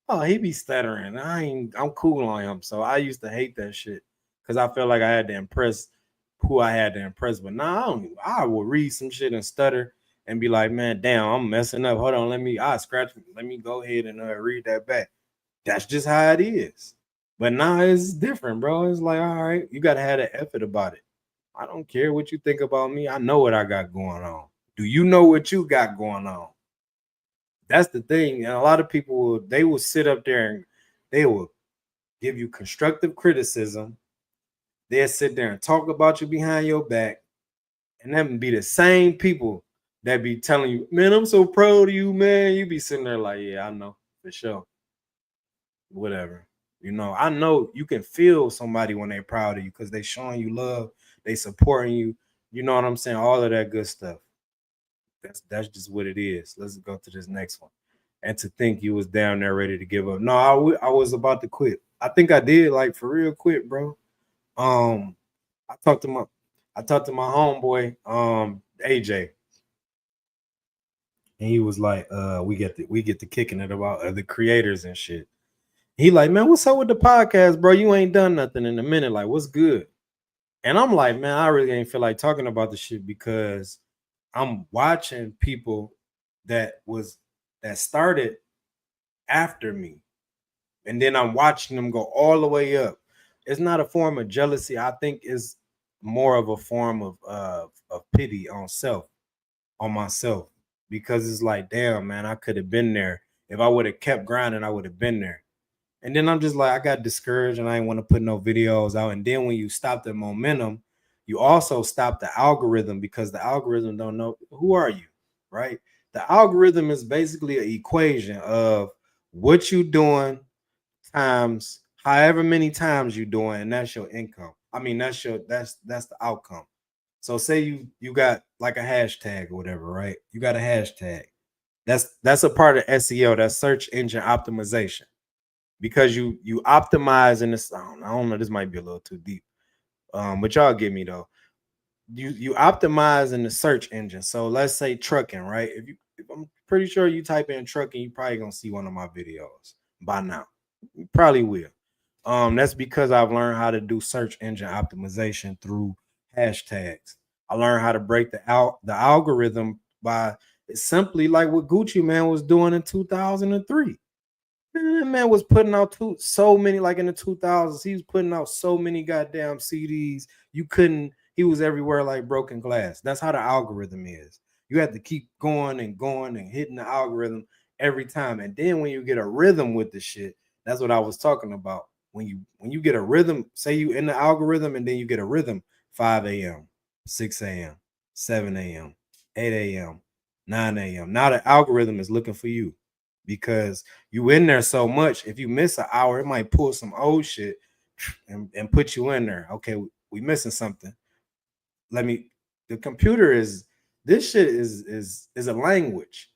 Oh, he be stuttering. I'm cool on him. So I used to hate that shit because I felt like I had to impress who I had to impress. But now I will read some shit and stutter and be like, man, damn, I'm messing up. Hold on, let me go ahead and read that back. That's just how it is. But now it's different, bro. It's like, all right, you gotta have that effort about it. I don't care what you think about me. I know what I got going on. Do you know what you got going on? That's the thing. And a lot of people, they will sit up there and they will give you constructive criticism. They'll sit there and talk about you behind your back. And that would be the same people that be telling you, man, I'm so proud of you, man. You be sitting there like, yeah, I know, for sure. Whatever. I know you can feel somebody when they're proud of you because they showing you love, they supporting you. You know what I'm saying? All of that good stuff. That's just what it is. Let's go to this next one. And to think you was down there ready to give up. No, I was about to quit. I think I did, like, for real quit, bro. I talked to my homeboy, AJ, and he was like, we get to kicking it about the creators and shit. He like, man, what's up with the podcast, bro? You ain't done nothing in a minute. Like, what's good? And I'm like, man, I really ain't feel like talking about the shit because I'm watching people that started after me. And then I'm watching them go all the way up. It's not a form of jealousy. I think it's more of a form of pity on myself. Because it's like, damn, man, I could have been there. If I would have kept grinding, I would have been there. And then I'm just like, I got discouraged and I didn't want to put no videos out. And then when you stop the momentum, you also stop the algorithm because the algorithm don't know who are you, right? The algorithm is basically an equation of what you doing times however many times you doing, and that's your income. I mean, that's the outcome. So say you got like a hashtag or whatever, right? You got a hashtag. That's a part of SEO, that's search engine optimization. Because you optimize in this, I don't know, this might be a little too deep. But y'all get me though. You optimize in the search engine. So let's say trucking, right? If I'm pretty sure you type in trucking, you probably gonna see one of my videos by now. You probably will. That's because I've learned how to do search engine optimization through hashtags. I learned how to break the algorithm by simply like what Gucci Mane was doing in 2003. Man was putting out so many, like in the 2000s, he was putting out so many goddamn CDs. He was everywhere like broken glass. That's how the algorithm is. You have to keep going and hitting the algorithm every time. And then when you get a rhythm with the shit, that's what I was talking about. When you get a rhythm, say you in the algorithm and then you get a rhythm, 5 a.m., 6 a.m., 7 a.m., 8 a.m., 9 a.m. Now the algorithm is looking for you. Because you in there so much, if you miss an hour, it might pull some old shit and put you in there. Okay, we missing something. The computer this shit is a language.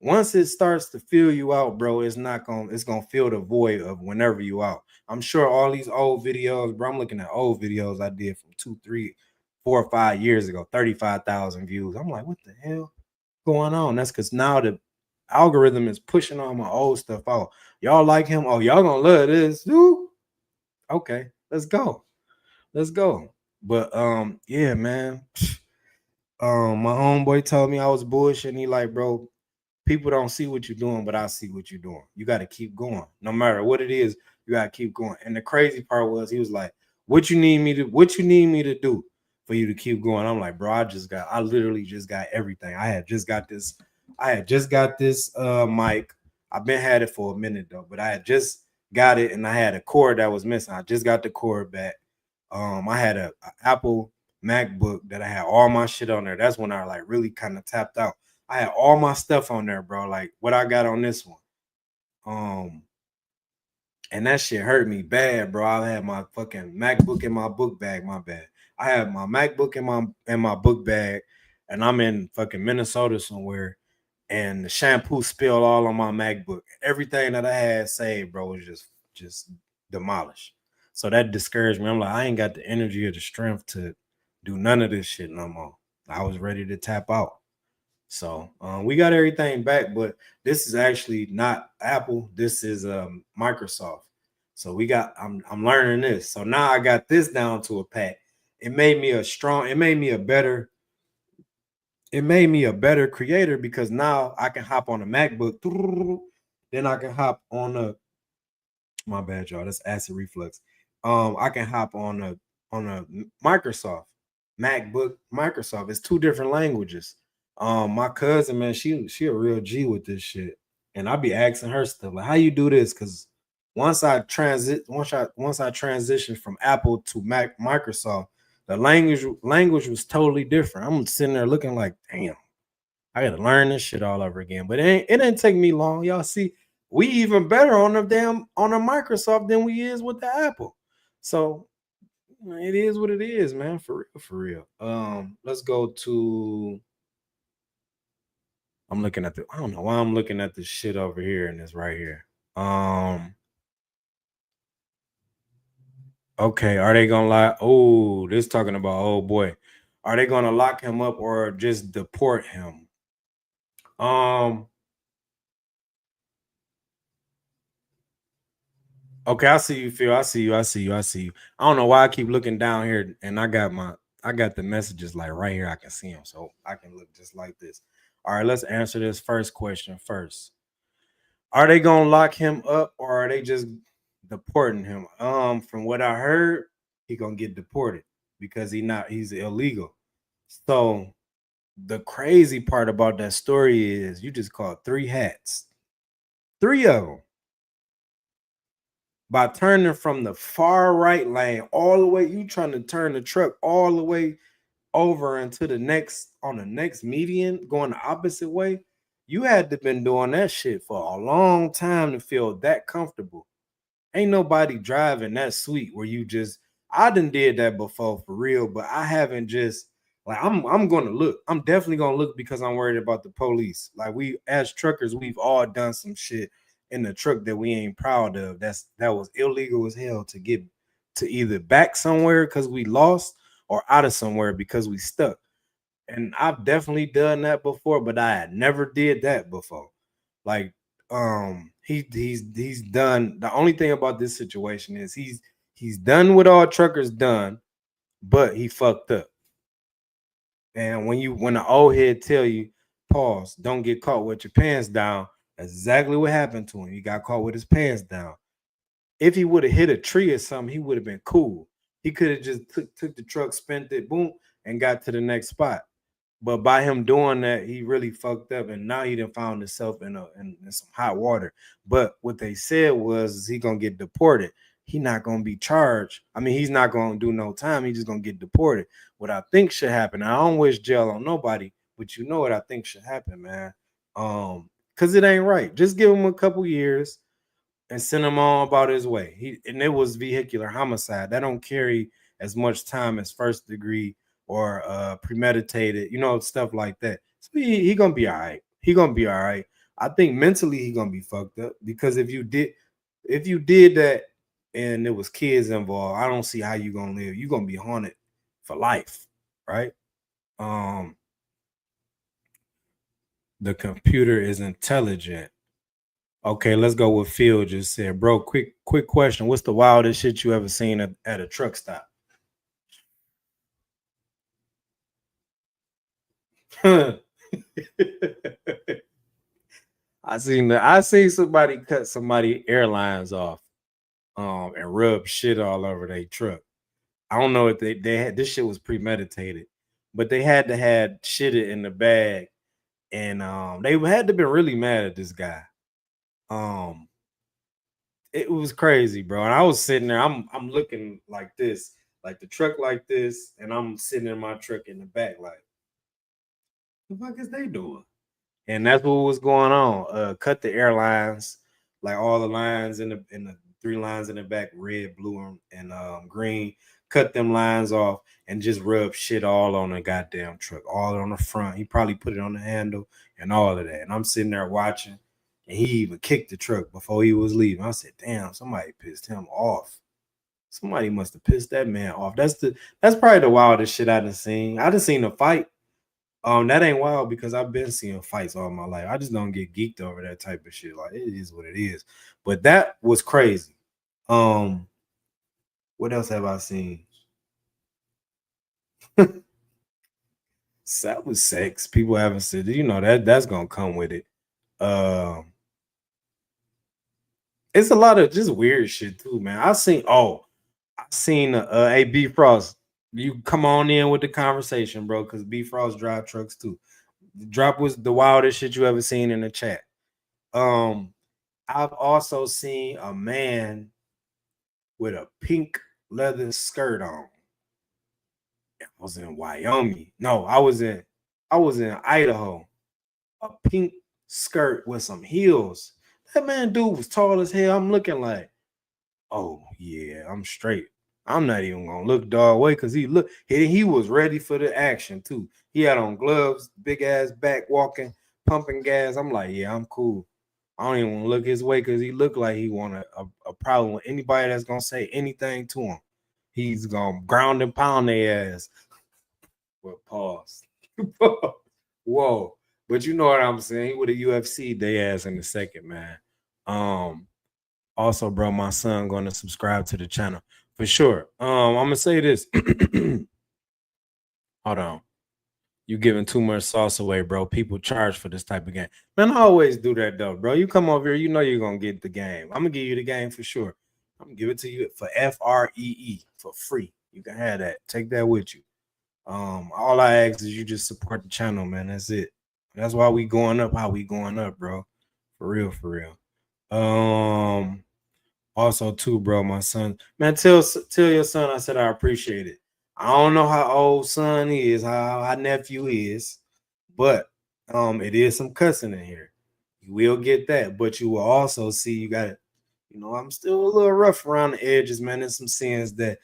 Once it starts to fill you out, bro, it's gonna fill the void of whenever you out. I'm sure all these old videos, bro, I'm looking at old videos I did from 2, 3, 4 or 5 years ago, 35,000 views. I'm like, what the hell going on? That's because now the algorithm is pushing all my old stuff out. Y'all like him? Oh, y'all gonna love this, dude. Okay, let's go. But yeah, man. My homeboy told me I was bullshitting. He like, bro, people don't see what you're doing, but I see what you're doing. You got to keep going, no matter what it is. You got to keep going. And the crazy part was, he was like, what you need me to do for you to keep going. I'm like, bro, I literally just got everything. I had just got this mic. I've been had it for a minute though, but I had just got it and I had a cord that was missing. I just got the cord back. I had a Apple MacBook that I had all my shit on there. That's when I like really kind of tapped out. I had all my stuff on there, bro. Like what I got on this one. And that shit hurt me bad, bro. I had my fucking MacBook in my book bag. My bad. I had my MacBook in my book bag, and I'm in fucking Minnesota somewhere, and the shampoo spilled all on my MacBook. Everything that I had saved, bro, was just demolished. So that discouraged me. I'm like, I ain't got the energy or the strength to do none of this shit no more. I was ready to tap out. So we got everything back, but this is actually not Apple. This is Microsoft. So I'm learning this. So now I got this down to a pat. It made me a better creator because now I can hop on a MacBook. Then I can hop on my bad, y'all. That's acid reflux. I can hop on a Microsoft MacBook. Microsoft. It's two different languages. My cousin, man, she a real G with this shit, and I be asking her stuff like, "How you do this?" Because once I transition from Apple to Microsoft, the language was totally different. I'm sitting there looking like, damn, I got to learn this shit all over again. But it didn't take me long. Y'all see, we even better on a Microsoft than we is with the Apple. So it is what it is, man. For real. Let's go to. I don't know why I'm looking at this shit over here and it's right here. Okay, are they gonna lie? Oh, this talking about oh boy. Are they gonna lock him up or just deport him? Okay, I see you, Phil. I see you. I don't know why I keep looking down here and I got the messages like right here. I can see them, so I can look just like this. All right, let's answer this first question first. Are they gonna lock him up or are they just deporting him? From what I heard, he gonna get deported because he's illegal. So the crazy part about that story is you just caught three hats, three of them, by turning from the far right lane all the way. You trying to turn the truck all the way over into the next median, going the opposite way. You had to been doing that shit for a long time to feel that comfortable. Ain't nobody driving that sweet where you just I done did that before for real, but I haven't just like I'm gonna look. I'm definitely gonna look because I'm worried about the police. Like we as truckers, we've all done some shit in the truck that we ain't proud of. That was illegal as hell to get to either back somewhere because we lost or out of somewhere because we stuck. And I've definitely done that before, but I had never did that before. Like he's done. The only thing about this situation is he's done what all truckers done, but he fucked up. And when the old head tell you, pause, don't get caught with your pants down, that's exactly what happened to him. He got caught with his pants down. If he would have hit a tree or something, he would have been cool. He could have just took the truck, spent it, boom, and got to the next spot. But by him doing that, he really fucked up, and now he done found himself in some hot water. But what they said was he gonna get deported. He not gonna be charged. I mean, he's not gonna do no time. He's just gonna get deported. What I think should happen. I don't wish jail on nobody, but you know what I think should happen, man. Because it ain't right. Just give him a couple years and send him on about his way. And it was vehicular homicide. That don't carry as much time as first degree or premeditated, stuff like that. So he gonna be all right. He gonna be all right. I think mentally he gonna be fucked up because if you did that and there was kids involved, I don't see how you gonna live. You gonna be haunted for life, right? The computer is intelligent. Okay, let's go with Phil just said, bro. Quick question. What's the wildest shit you ever seen at a truck stop? I seen somebody cut somebody airlines off and rub shit all over their truck. I don't know if they had this shit was premeditated, but they had to had shit it in the bag, and they had to been really mad at this guy. Um, it was crazy, bro. And I was sitting there, I'm looking like this, like the truck like this, and I'm sitting in my truck in the back, like, the fuck is they doing? And that's what was going on. Cut the airlines, like all the lines in the three lines in the back, red, blue, and green. Cut them lines off and just rub shit all on the goddamn truck, all on the front. He probably put it on the handle and all of that. And I'm sitting there watching, and he even kicked the truck before he was leaving. I said, "Damn, somebody pissed him off. Somebody must have pissed that man off." That's probably the wildest shit I done seen. I done seen a fight. That ain't wild because I've been seeing fights all my life. I just don't get geeked over that type of shit. Like, it is what it is. But that was crazy. What else have I seen? That was sex. People haven't said, that's gonna come with it. It's a lot of just weird shit too, man. I seen B Frost. You come on in with the conversation, bro, because B Frost drive trucks too. The drop was the wildest shit you ever seen in the chat. I've also seen a man with a pink leather skirt on. I was in Wyoming. No, I was in Idaho. A pink skirt with some heels. That man dude was tall as hell. I'm looking like, oh yeah, I'm straight. I'm not even gonna look dog way because he was ready for the action too. He had on gloves, big ass back walking, pumping gas. I'm like, yeah, I'm cool. I don't even want to look his way because he looked like he want a problem with anybody that's gonna say anything to him. He's gonna ground and pound their ass. Well, pause. Whoa. But you know what I'm saying? He would have UFC their ass in a second, man. Also, bro, my son gonna subscribe to the channel for sure. I'm gonna say this. Hold on. You giving too much sauce away, bro. People charge for this type of game. Man, I always do that though, bro. You come over here, you know you're gonna get the game. I'm gonna give you the game for sure. I'm gonna give it to you for FREE for free. You can have that. Take that with you. All I ask is you just support the channel, man. That's it. That's why we going up how we going up, bro. For real, for real. Also too, bro, my son, man, tell your son I said I appreciate it. I don't know how old son is, how nephew is, but it is some cussing in here. You will get that, but you will also see you got it. I'm still a little rough around the edges, man. There's some sins that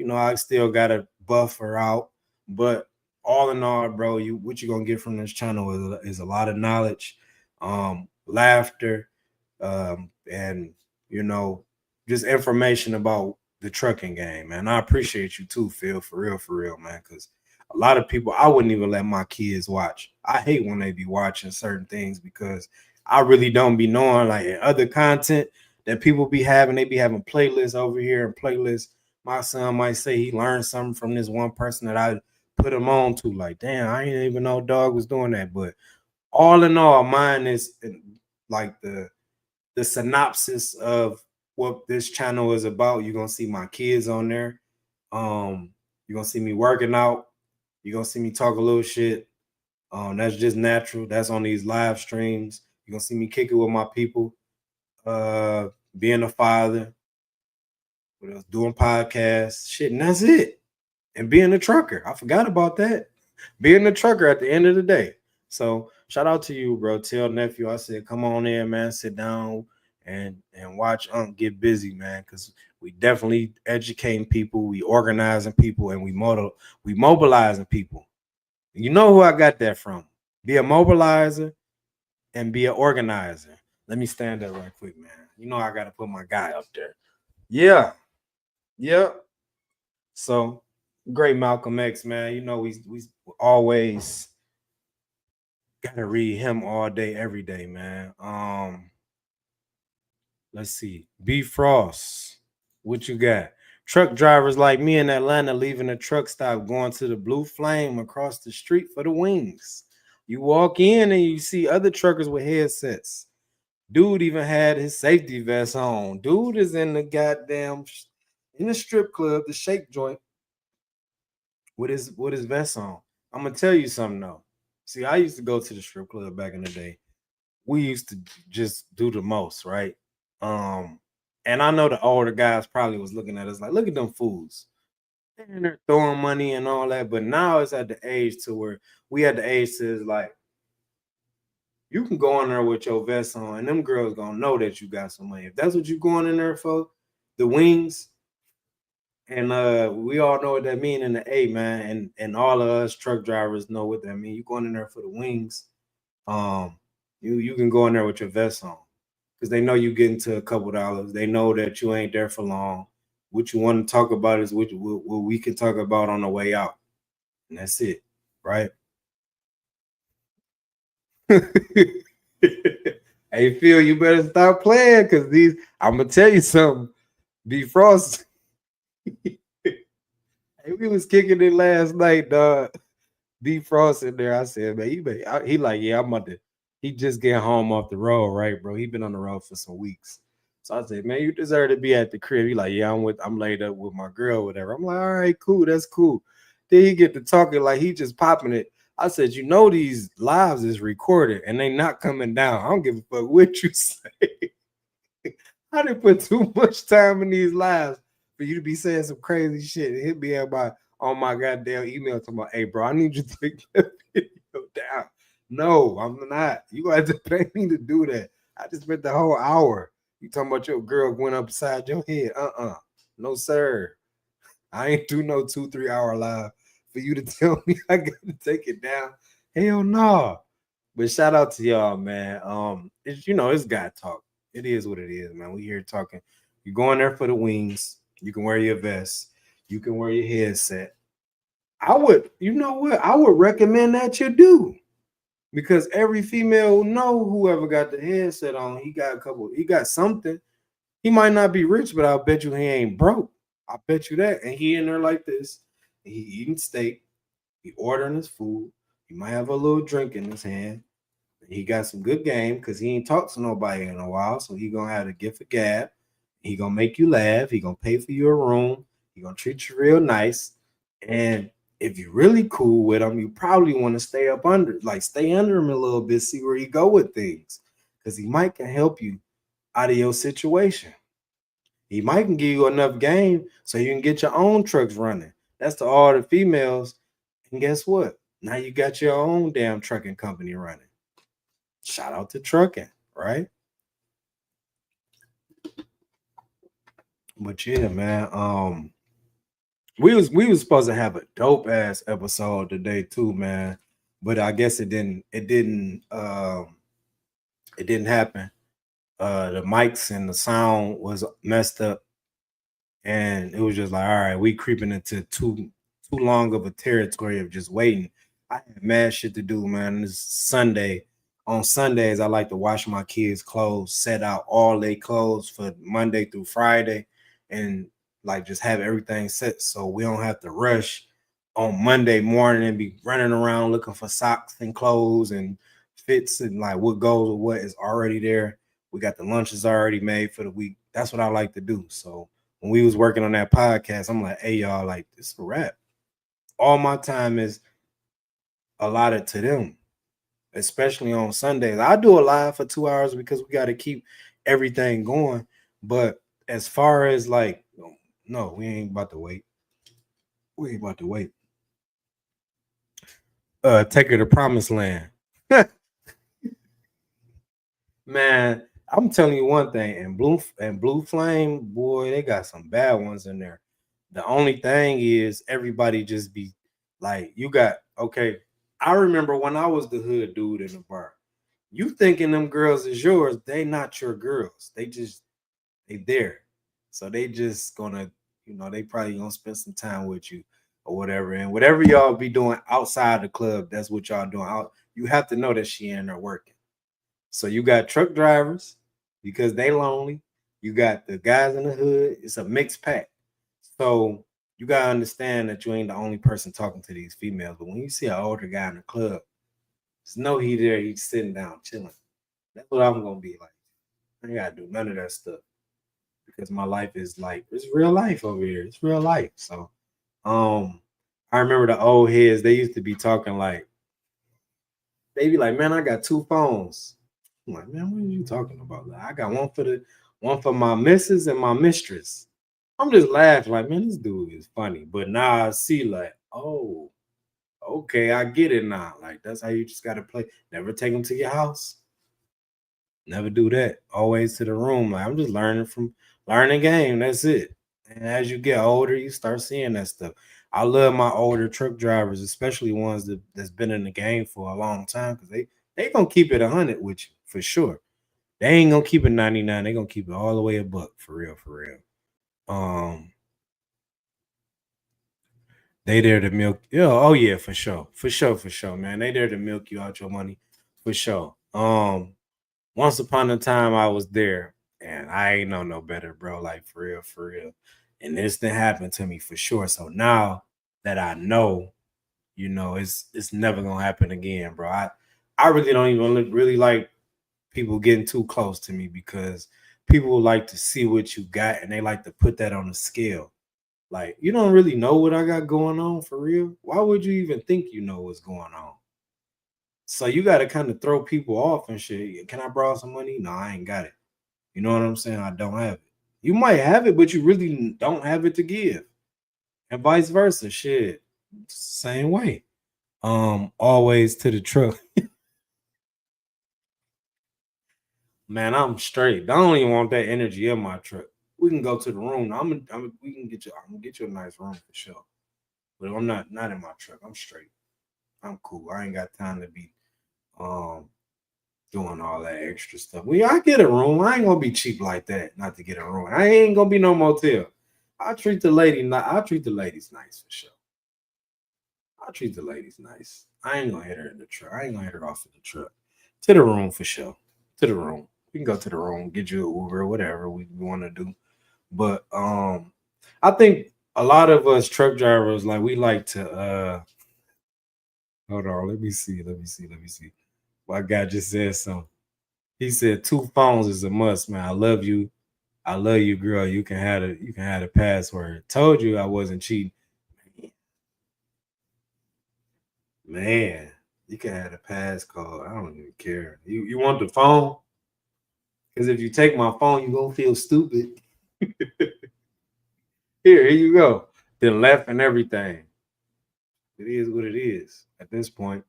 I still gotta buffer out. But all in all, bro, what you're gonna get from this channel is a lot of knowledge, laughter, and just information about the trucking game, man. I appreciate you too, Phil, for real, man. Because a lot of people, I wouldn't even let my kids watch. I hate when they be watching certain things because I really don't be knowing, like, in other content that people be having. They be having playlists over here and playlists. My son might say he learned something from this one person that I put him on to. Like, damn, I didn't even know dog was doing that. But all in all, mine is like the synopsis of what this channel is about. You're gonna see my kids on there. You're gonna see me working out. You're gonna see me talk a little shit. That's just natural. That's on these live streams. You're gonna see me kick it with my people. Being a father, what else? Doing podcasts, shit, and that's it. And being a trucker. I forgot about that. Being a trucker at the end of the day. So shout out to you, bro. Tell nephew I said, come on in, man. Sit down and watch Unc get busy, man. Because we definitely educating people, we organizing people, and we mobilizing people. You know who I got that from? Be a mobilizer and be an organizer. Let me stand up right quick, man. You know I gotta put my guy up there. Yeah. So great Malcolm X, man. We always gotta read him all day, every day, man. Let's see. B Frost, what you got? Truck drivers like me in Atlanta leaving a truck stop going to the Blue Flame across the street for the wings. You walk in and you see other truckers with headsets. Dude even had his safety vest on. Dude is in the strip club, the shake joint, with his vest on. I'm gonna tell you something though. See, I used to go to the strip club back in the day. We used to just do the most, right? Um, and I know the older guys probably was looking at us like, look at them fools. And they're throwing money and all that. But now it's at the age to where we at the age to is like you can go in there with your vest on, and them girls gonna know that you got some money. If that's what you going in there for, the wings, and we all know what that mean in the A, man. And all of us truck drivers know what that mean. You going in there for the wings. Um, you can go in there with your vest on because they know you getting to a couple dollars. They know that you ain't there for long. What you want to talk about is what we can talk about on the way out, and that's it, right? Hey Phil, you better stop playing because these. I'm gonna tell you something. B Frost, hey, we was kicking it last night, dog. B Frost in there. I said, man, you better. He like, yeah, I'm about to. He just get home off the road, right, bro? He been on the road for some weeks. So I said, man, you deserve to be at the crib. He like, yeah, I'm laid up with my girl, whatever. I'm like, all right, cool, that's cool. Then he get to talking like he just popping it. I said, you know, these lives is recorded and they not coming down. I don't give a fuck what you say. I didn't put too much time in these lives for you to be saying some crazy shit. He'll be about on my goddamn email talking about, hey, bro, I need you to take that video down. No, I'm not. You gonna have to pay me to do that. I just spent the whole hour. You talking about your girl going upside your head. No, sir. I ain't do no 2-3 hour live for you to tell me I gotta take it down. Hell no. But shout out to y'all, man. It's it's God talk. It is what it is, man. We here talking. You going there for the wings. You can wear your vest. You can wear your headset. I would, you know what? I would recommend that you do because every female know whoever got the headset on. He got a couple. He got something. He might not be rich, but I'll bet you he ain't broke. I bet you that. And he in there like this. He eating steak. He ordering his food. He might have a little drink in his hand. He got some good game because he ain't talked to nobody in a while. So he gonna have to gift a gab. He gonna make you laugh. He gonna pay for your room. He gonna treat you real nice. And if you're really cool with him, you probably want to stay under him a little bit, see where he go with things. Because he might can help you out of your situation. He might can give you enough game so you can get your own trucks running. That's to all the females. And guess what? Now you got your own damn trucking company running. Shout out to trucking, right? But yeah, man. We was supposed to have a dope ass episode today too, man. But I guess it didn't happen. The mics and the sound was messed up, and it was just like, all right, we creeping into too long of a territory of just waiting. I had mad shit to do, man. This Sunday. On Sundays, I like to wash my kids' clothes, set out all their clothes for Monday through Friday, and like just have everything set so we don't have to rush on Monday morning and be running around looking for socks and clothes and fits and like what goes with what is already there. We got the lunches already made for the week. That's what I like to do. So when we was working on that podcast, I'm like, hey y'all, like this is a wrap. All my time is allotted to them, especially on Sundays. I do a live for 2 hours because we got to keep everything going. But as far as like, no, we ain't about to wait. We ain't about to wait. Take her to promised land. Man, I'm telling you one thing, and Blue Flame, boy, they got some bad ones in there. The only thing is everybody just be like, you got okay. I remember when I was the hood dude in the bar. You thinking them girls is yours, they not your girls. They there. So they just gonna, they probably gonna spend some time with you or whatever. And whatever y'all be doing outside the club, that's what y'all doing out. You have to know that she in there working. So you got truck drivers because they lonely. You got the guys in the hood. It's a mixed pack. So you gotta understand that you ain't the only person talking to these females. But when you see an older guy in the club, just know he there, he's sitting down, chilling. That's what I'm gonna be like. I ain't gotta do none of that stuff because my life is like it's real life over here. It's real life. So um I remember the old heads, they used to be talking like, they be like, man, I got 2 phones. I'm like, man, what are you talking about? Like, I got one for my missus and my mistress. I'm just laughing, like, man, this dude is funny. But now I see, like, oh, okay, I get it now. Like, that's how you just gotta play. Never take them to your house. Never do that. Always to the room. Like, I'm just learning game. That's it. And as you get older, you start seeing that stuff. I love my older truck drivers, especially ones that's been in the game for a long time, because they gonna keep it 100 with you for sure. They ain't gonna keep it 99. They gonna keep it all the way a buck for real, for real. Um, they there to milk. Yeah, oh yeah, for sure, for sure, for sure, man. They there to milk you out your money for sure. Once upon a time I was there and I ain't know no better, bro. Like for real, for real. And this didn't happen to me for sure. So now that I know, it's never gonna happen again, bro. I really don't even really like people getting too close to me because people like to see what you got and they like to put that on a scale. Like, you don't really know what I got going on for real. Why would you even think you know what's going on? So you got to kind of throw people off and shit. Can I borrow some money? No, I ain't got it. You know what I'm saying? I don't have it. You might have it, but you really don't have it to give. And vice versa. Shit. Same way. Always to the truck. Man, I'm straight. I don't even want that energy in my truck. We can go to the room. We can get you. I'm gonna get you a nice room for sure. But I'm not in my truck. I'm straight. I'm cool. I ain't got time to be um doing all that extra stuff. Well, yeah, I get a room. I ain't gonna be cheap like that. Not to get a room. I ain't gonna be no motel. I treat the lady. I treat the ladies nice for sure. I treat the ladies nice. I ain't gonna hit her in the truck. I ain't gonna hit her off in the truck. To the room for sure. To the room. We can go to the room, get you an Uber, whatever we want to do. But I think a lot of us truck drivers, like we like to hold on, let me see. My guy just said something. He said 2 phones is a must, man. I love you, girl. You can have the password. Told you I wasn't cheating. Man, you can have the passcode. I don't even care. You want the phone? Because if you take my phone, you're gonna feel stupid. Here you go. Then left and everything. It is what it is at this point.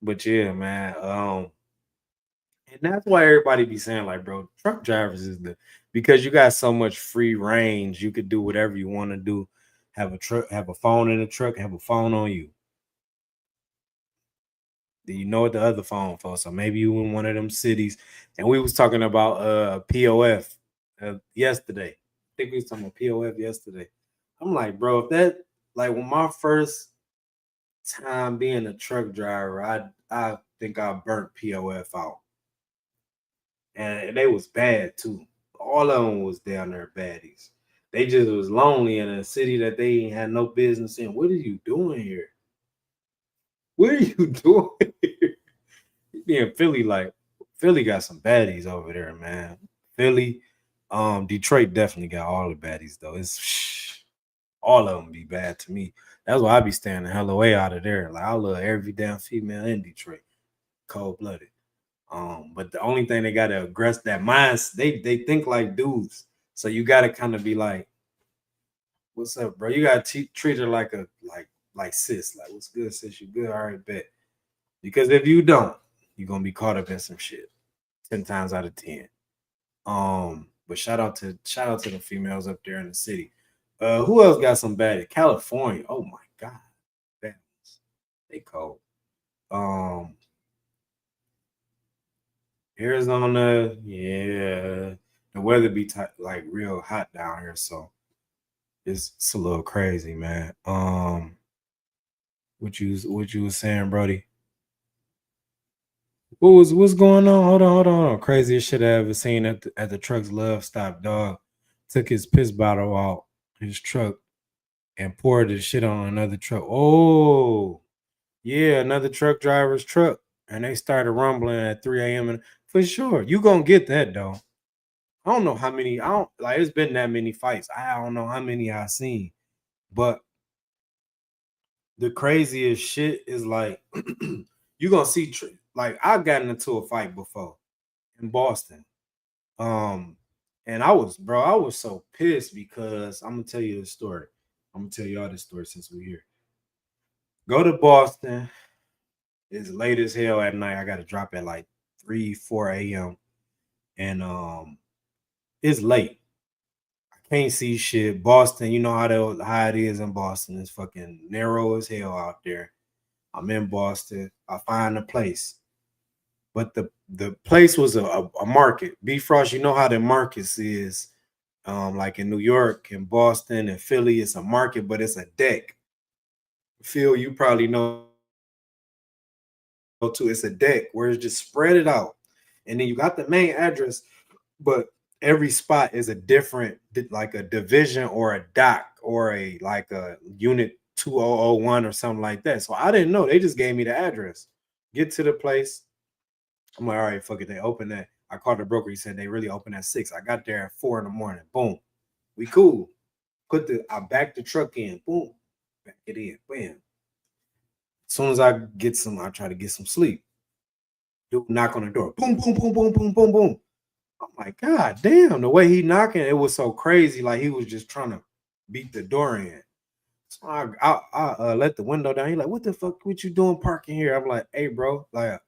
But yeah, man. And that's why everybody be saying, like, bro, truck drivers is because you got so much free range, you could do whatever you want to do. Have a phone in the truck, have a phone on you. Do you know what the other phone for? So maybe you in one of them cities. And we was talking about POF yesterday. I think we was talking about POF yesterday. I'm like, bro, if that like when my first time being a truck driver, I think I burnt POF out. And they was bad too. All of them was down there baddies. They just was lonely in a city that they ain't had no business in. What are you doing here? What are you doing here? Being Philly, like Philly got some baddies over there, man. Philly, Detroit definitely got all the baddies though. It's all of them be bad to me. That's why I be staying the hell away out of there. Like I love every damn female in Detroit, cold blooded. But the only thing they gotta aggress that minds, they think like dudes. So you gotta kind of be like, "What's up, bro?" You gotta treat her like a like sis. Like, "What's good, sis? You good? All right, bet." Because if you don't, you're gonna be caught up in some shit 10 times out of 10. But shout out to the females up there in the city. Who else got some bad? California. Oh my god, that they cold. Um, Arizona, yeah, the weather be like real hot down here, so it's a little crazy, man. What you was saying, Brody? What's going on? Hold on. Craziest shit I ever seen at the truck's love stop, dog. Took his piss bottle out his truck and poured the shit on another truck. Oh, yeah, another truck driver's truck. And they started rumbling at 3 a.m. And for sure, you gonna get that though. I don't know how many. I don't like. It's been that many fights. I don't know how many I seen, but the craziest shit is like you gonna see like I've gotten into a fight before in Boston. Um, and I was so pissed because I'm gonna tell you the story. I'm gonna tell y'all this story since we're here. Go to Boston. It's late as hell at night. I gotta drop at like 3, 4 a.m. And it's late. I can't see shit. Boston, you know how it is in Boston. It's fucking narrow as hell out there. I'm in Boston. I find a place. But the place was a market. B Frost, you know how the markets is. Like in New York and Boston and Philly, it's a market, but it's a deck. Phil, you probably know too. It's a deck where it's just spread it out. And then you got the main address, but every spot is a different, like a division or a dock or a like a unit 2001 or something like that. So I didn't know. They just gave me the address. Get to the place. I'm like, all right, fuck it. They open that. I called the broker. He said they really open at 6. I got there at 4 in the morning. Boom. We cool. I backed the truck in. Boom. Back it in. Bam. As soon as I try to get some sleep. Dude knock on the door. Boom, boom, boom, boom, boom, boom, boom. I'm like, God damn, the way he knocking, it was so crazy. Like he was just trying to beat the door in. So I let the window down. He like, what the fuck? What you doing parking here? I'm like, hey, bro, like,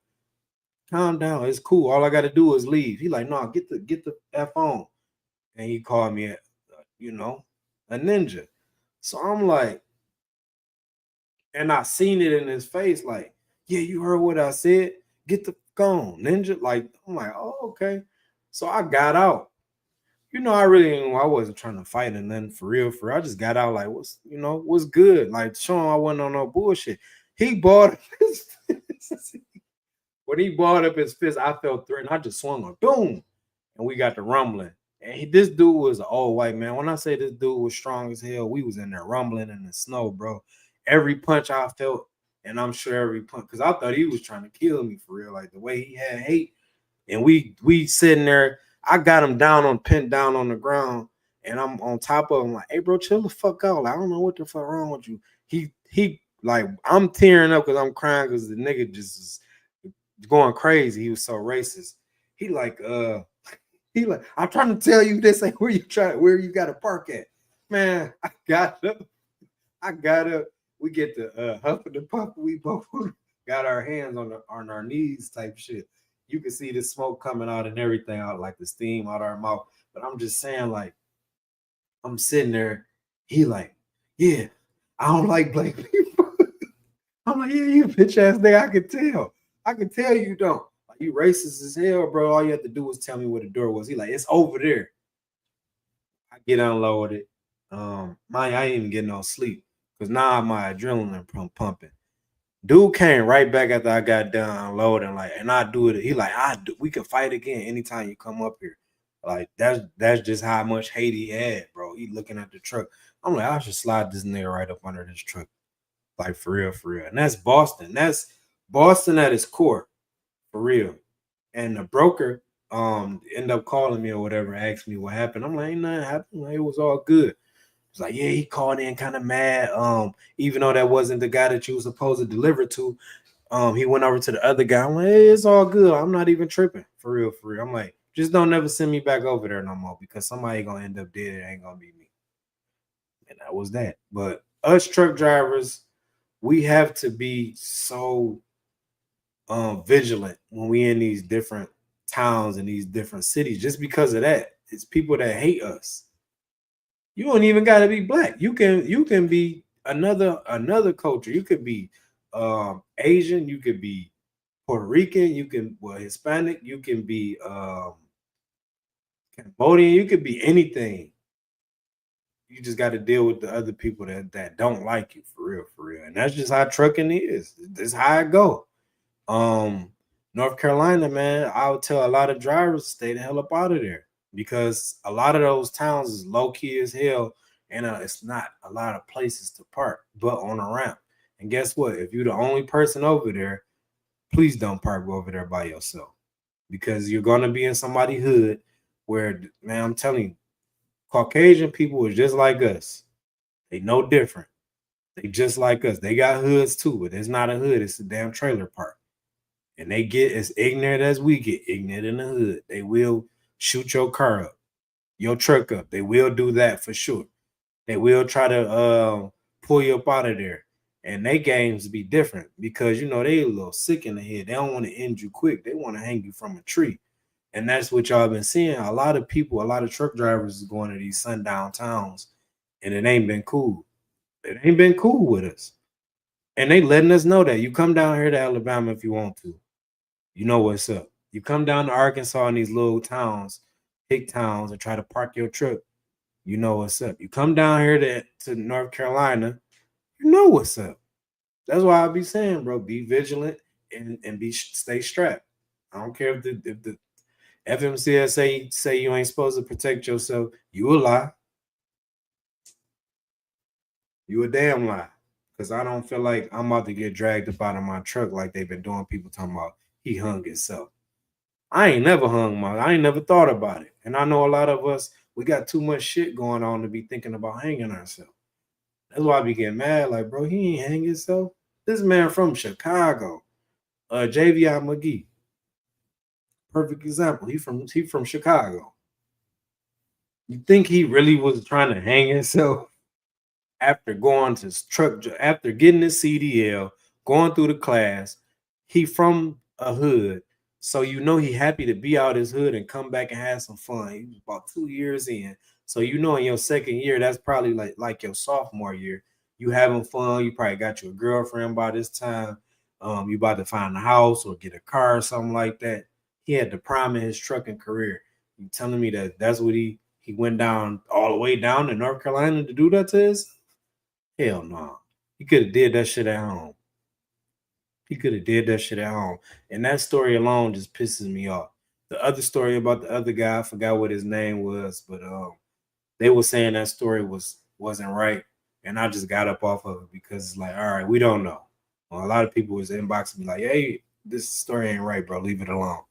calm down. It's cool. All I got to do is leave. He like, no, get the F on. And he called me, a ninja. So I'm like, and I seen it in his face, like, yeah, you heard what I said. Get the phone, ninja. Like, I'm like, oh, okay. So I got out. I wasn't trying to fight and then for real. I just got out like, what's good? Like, show him I wasn't on no bullshit. He bought his fist. When he bought up his fist, I felt threatened. I just swung on, boom, and we got the rumbling. And this dude was an old white man. When I say this dude was strong as hell, we was in there rumbling in the snow, bro. Every punch I felt, and I'm sure every punch, because I thought he was trying to kill me for real. Like the way he had hate. And we sitting there. I got him pinned down on the ground, and I'm on top of him like, hey, bro, chill the fuck out. Like, I don't know what the fuck wrong with you. He like, I'm tearing up because I'm crying because the nigga just is going crazy. He was so racist. He like, I'm trying to tell you this ain't where you got to park at. Man, I got up. We get the huffing and puffing. We both got our hands on our knees type shit. You can see the smoke coming out and everything out, like the steam out our mouth. But I'm just saying, like, I'm sitting there. He like, yeah, I don't like black people. I'm like, yeah, you bitch ass nigga. I can tell you don't. Like, you racist as hell, bro. All you have to do was tell me where the door was. He like, it's over there. I get unloaded. I ain't even getting no sleep because now my adrenaline pumping. Dude came right back after I got done unloading, like, and I do it. He like, we can fight again anytime you come up here. Like, that's just how much hate he had, bro. He looking at the truck. I'm like, I should slide this nigga right up under this truck. Like, for real, for real. And that's Boston. That's Boston at its core, for real. And the broker end up calling me or whatever, asked me what happened. I'm like, ain't nothing happened. Like, it was all good. It's like, yeah, he called in kind of mad. Even though that wasn't the guy that you were supposed to deliver to, he went over to the other guy. I'm like, hey, it's all good. I'm not even tripping. For real, for real. I'm like, just don't never send me back over there no more because somebody gonna end up dead. It ain't gonna be me. And that was that. But us truck drivers, we have to be so vigilant when we in these different towns and these different cities just because of that. It's people that hate us. You don't even got to be black. You can be another culture. You could be Asian. You could be Puerto Rican. You can Hispanic. You can be Cambodian. You could be anything. You just got to deal with the other people that don't like you for real, and that's just how trucking is. This how it go. North Carolina, man, I would tell a lot of drivers to stay the hell up out of there because a lot of those towns is low key as hell, and it's not a lot of places to park, but on a ramp. And guess what? If you're the only person over there, please don't park over there by yourself because you're gonna be in somebody's hood where, man, I'm telling you, Caucasian people is just like us. They no different. They just like us. They got hoods too, but it's not a hood, it's a damn trailer park. And they get as ignorant as we get ignorant in the hood. They will shoot your car up, your truck up. They will do that for sure. They will try to pull you up out of there. And they games be different because you know they a little sick in the head. They don't want to end you quick. They want to hang you from a tree. And that's what y'all been seeing. A lot of people, a lot of truck drivers is going to these sundown towns, and it ain't been cool. It ain't been cool with us. And they letting us know that you come down here to Alabama if you want to. You know what's up. You come down to Arkansas in these little towns, big towns, and try to park your truck. You know what's up. You come down here to North Carolina, you know what's up. That's why I be saying, bro, be vigilant and stay strapped. I don't care if the FMCS say you ain't supposed to protect yourself. You a lie. You a damn lie. Because I don't feel like I'm about to get dragged up out of my truck like they've been doing. People talking about he hung himself. I ain't never I ain't never thought about it. And I know a lot of us, we got too much shit going on to be thinking about hanging ourselves. That's why I be getting mad. Like, bro, he ain't hang himself. This man from Chicago, JVI McGee. Perfect example. He from Chicago. You think he really was trying to hang himself after going to truck, after getting his CDL, going through the class? He from a hood. So you know he happy to be out his hood and come back and have some fun. He was about 2 years in. So you know in your second year, that's probably like your sophomore year. You having fun. You probably got you a girlfriend by this time. You about to find a house or get a car or something like that. He had the prime in his trucking career. You telling me that's what he went down all the way down to North Carolina to do that to us? Hell no. He could have did that shit at home. He could have did that shit at home. And that story alone just pisses me off. The other story about the other guy, I forgot what his name was, but they were saying that story wasn't right. And I just got up off of it because it's like, all right, we don't know. Well, a lot of people was inboxing me like, hey, this story ain't right, bro. Leave it alone.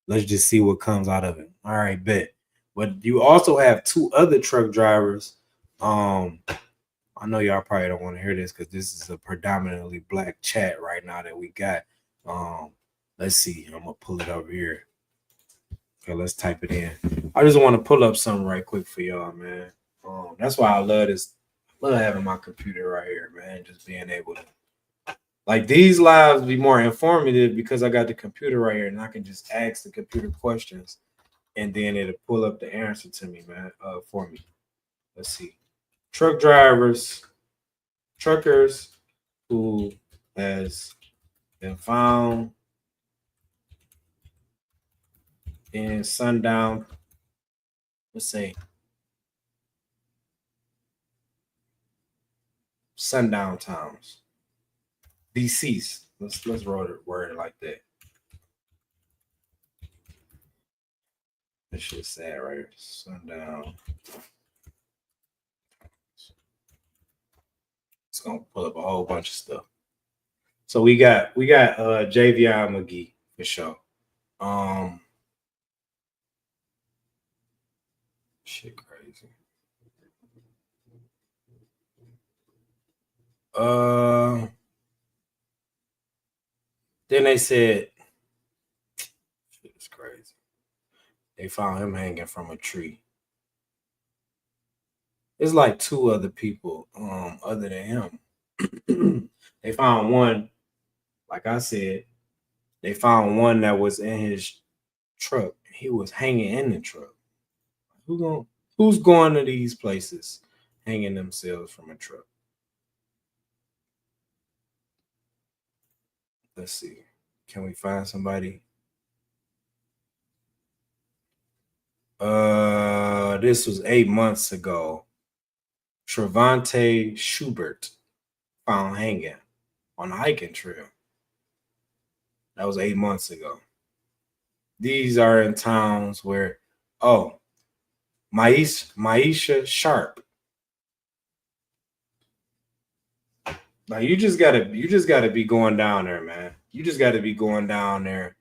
Let's just see what comes out of it. All right, bet. But you also have two other truck drivers. I know y'all probably don't want to hear this because this is a predominantly black chat right now that we got. Let's see. I'm gonna pull it over here. Okay, let's type it in. I just want to pull up something right quick for y'all, man. That's why I love this. I love having my computer right here, man. Just being able to like these lives be more informative because I got the computer right here and I can just ask the computer questions and then it'll pull up the answer to me, man. For me. Let's see. Truckers who has been found in sundown, let's say sundown towns. Deceased. Let's word it like that. This shit's sad right here. Sundown. It's gonna pull up a whole bunch of stuff. So we got JVI McGee for sure. Shit crazy. Then they said shit is crazy. They found him hanging from a tree. It's like two other people other than him. They found one, like I said, they found one that was in his truck. He was hanging in the truck. Who's going to these places hanging themselves from a truck? Let's see. Can we find somebody? This was 8 months ago. Trevante Schubert found hanging on a hiking trail. That was 8 months ago. These are in towns where, Maisha Sharp. Like you just gotta be going down there, man. You just gotta be going down there.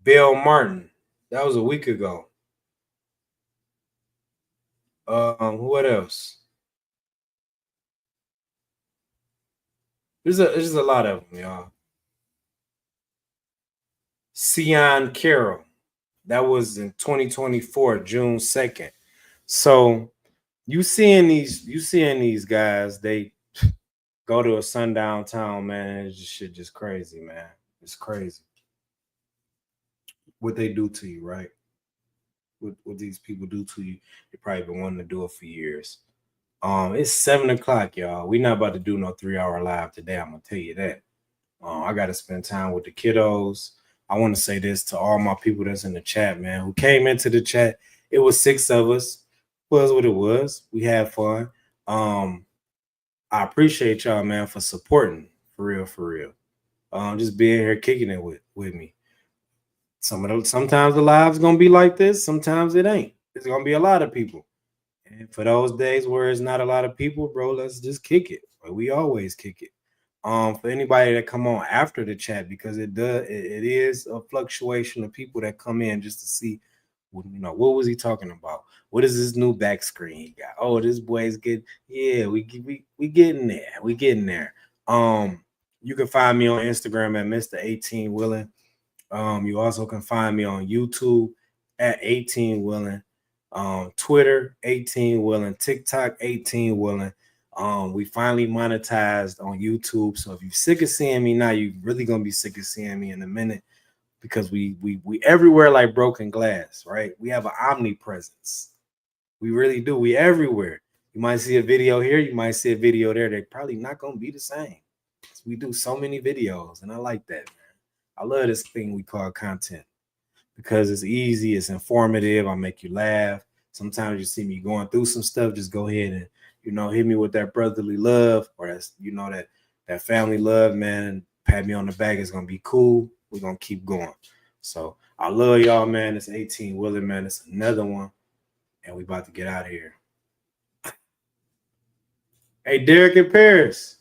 Bill Martin, that was a week ago. What else? There's a lot of them, y'all. Sion Carroll. That was in 2024, June 2nd. So you seeing these guys, they go to a sundown town, man. It's just shit just crazy, man. It's crazy. What they do to you, right? What these people do to you, they probably been wanting to do it for years. It's 7 o'clock, y'all. We not about to do no 3-hour live today. I'm gonna tell you that. I gotta spend time with the kiddos. I want to say this to all my people that's in the chat, man, who came into the chat. It was 6 of us. Was what it was. We had fun. I appreciate y'all, man, for supporting. For real, for real. Just being here kicking it with me. Sometimes the live's gonna be like this, sometimes it ain't. It's gonna be a lot of people. And for those days where it's not a lot of people, bro, let's just kick it. Like we always kick it. For anybody that come on after the chat, because it is a fluctuation of people that come in just to see, what was he talking about? What is this new back screen he got? Oh, this boy's good. Yeah, we getting there. We getting there. You can find me on Instagram at Mr. 18 Willing. You also can find me on YouTube at 18 Willing. Twitter 18 Willing, TikTok 18 Willing. We finally monetized on YouTube. So if you're sick of seeing me now, you're really gonna be sick of seeing me in a minute, because we everywhere like broken glass, right? We have an omnipresence. We really do. We everywhere. You might see a video here, you might see a video there. They're probably not gonna be the same. We do so many videos, and I like that, man. I love this thing we call content because it's easy, it's informative. I make you laugh. Sometimes you see me going through some stuff, just go ahead and hit me with that brotherly love, or that's that family love, man. Pat me on the back. It's gonna be cool. We're gonna keep going. So I love y'all, man. It's 18 Willing, man. It's another one, and we about to get out of here. Hey, Derek in Paris.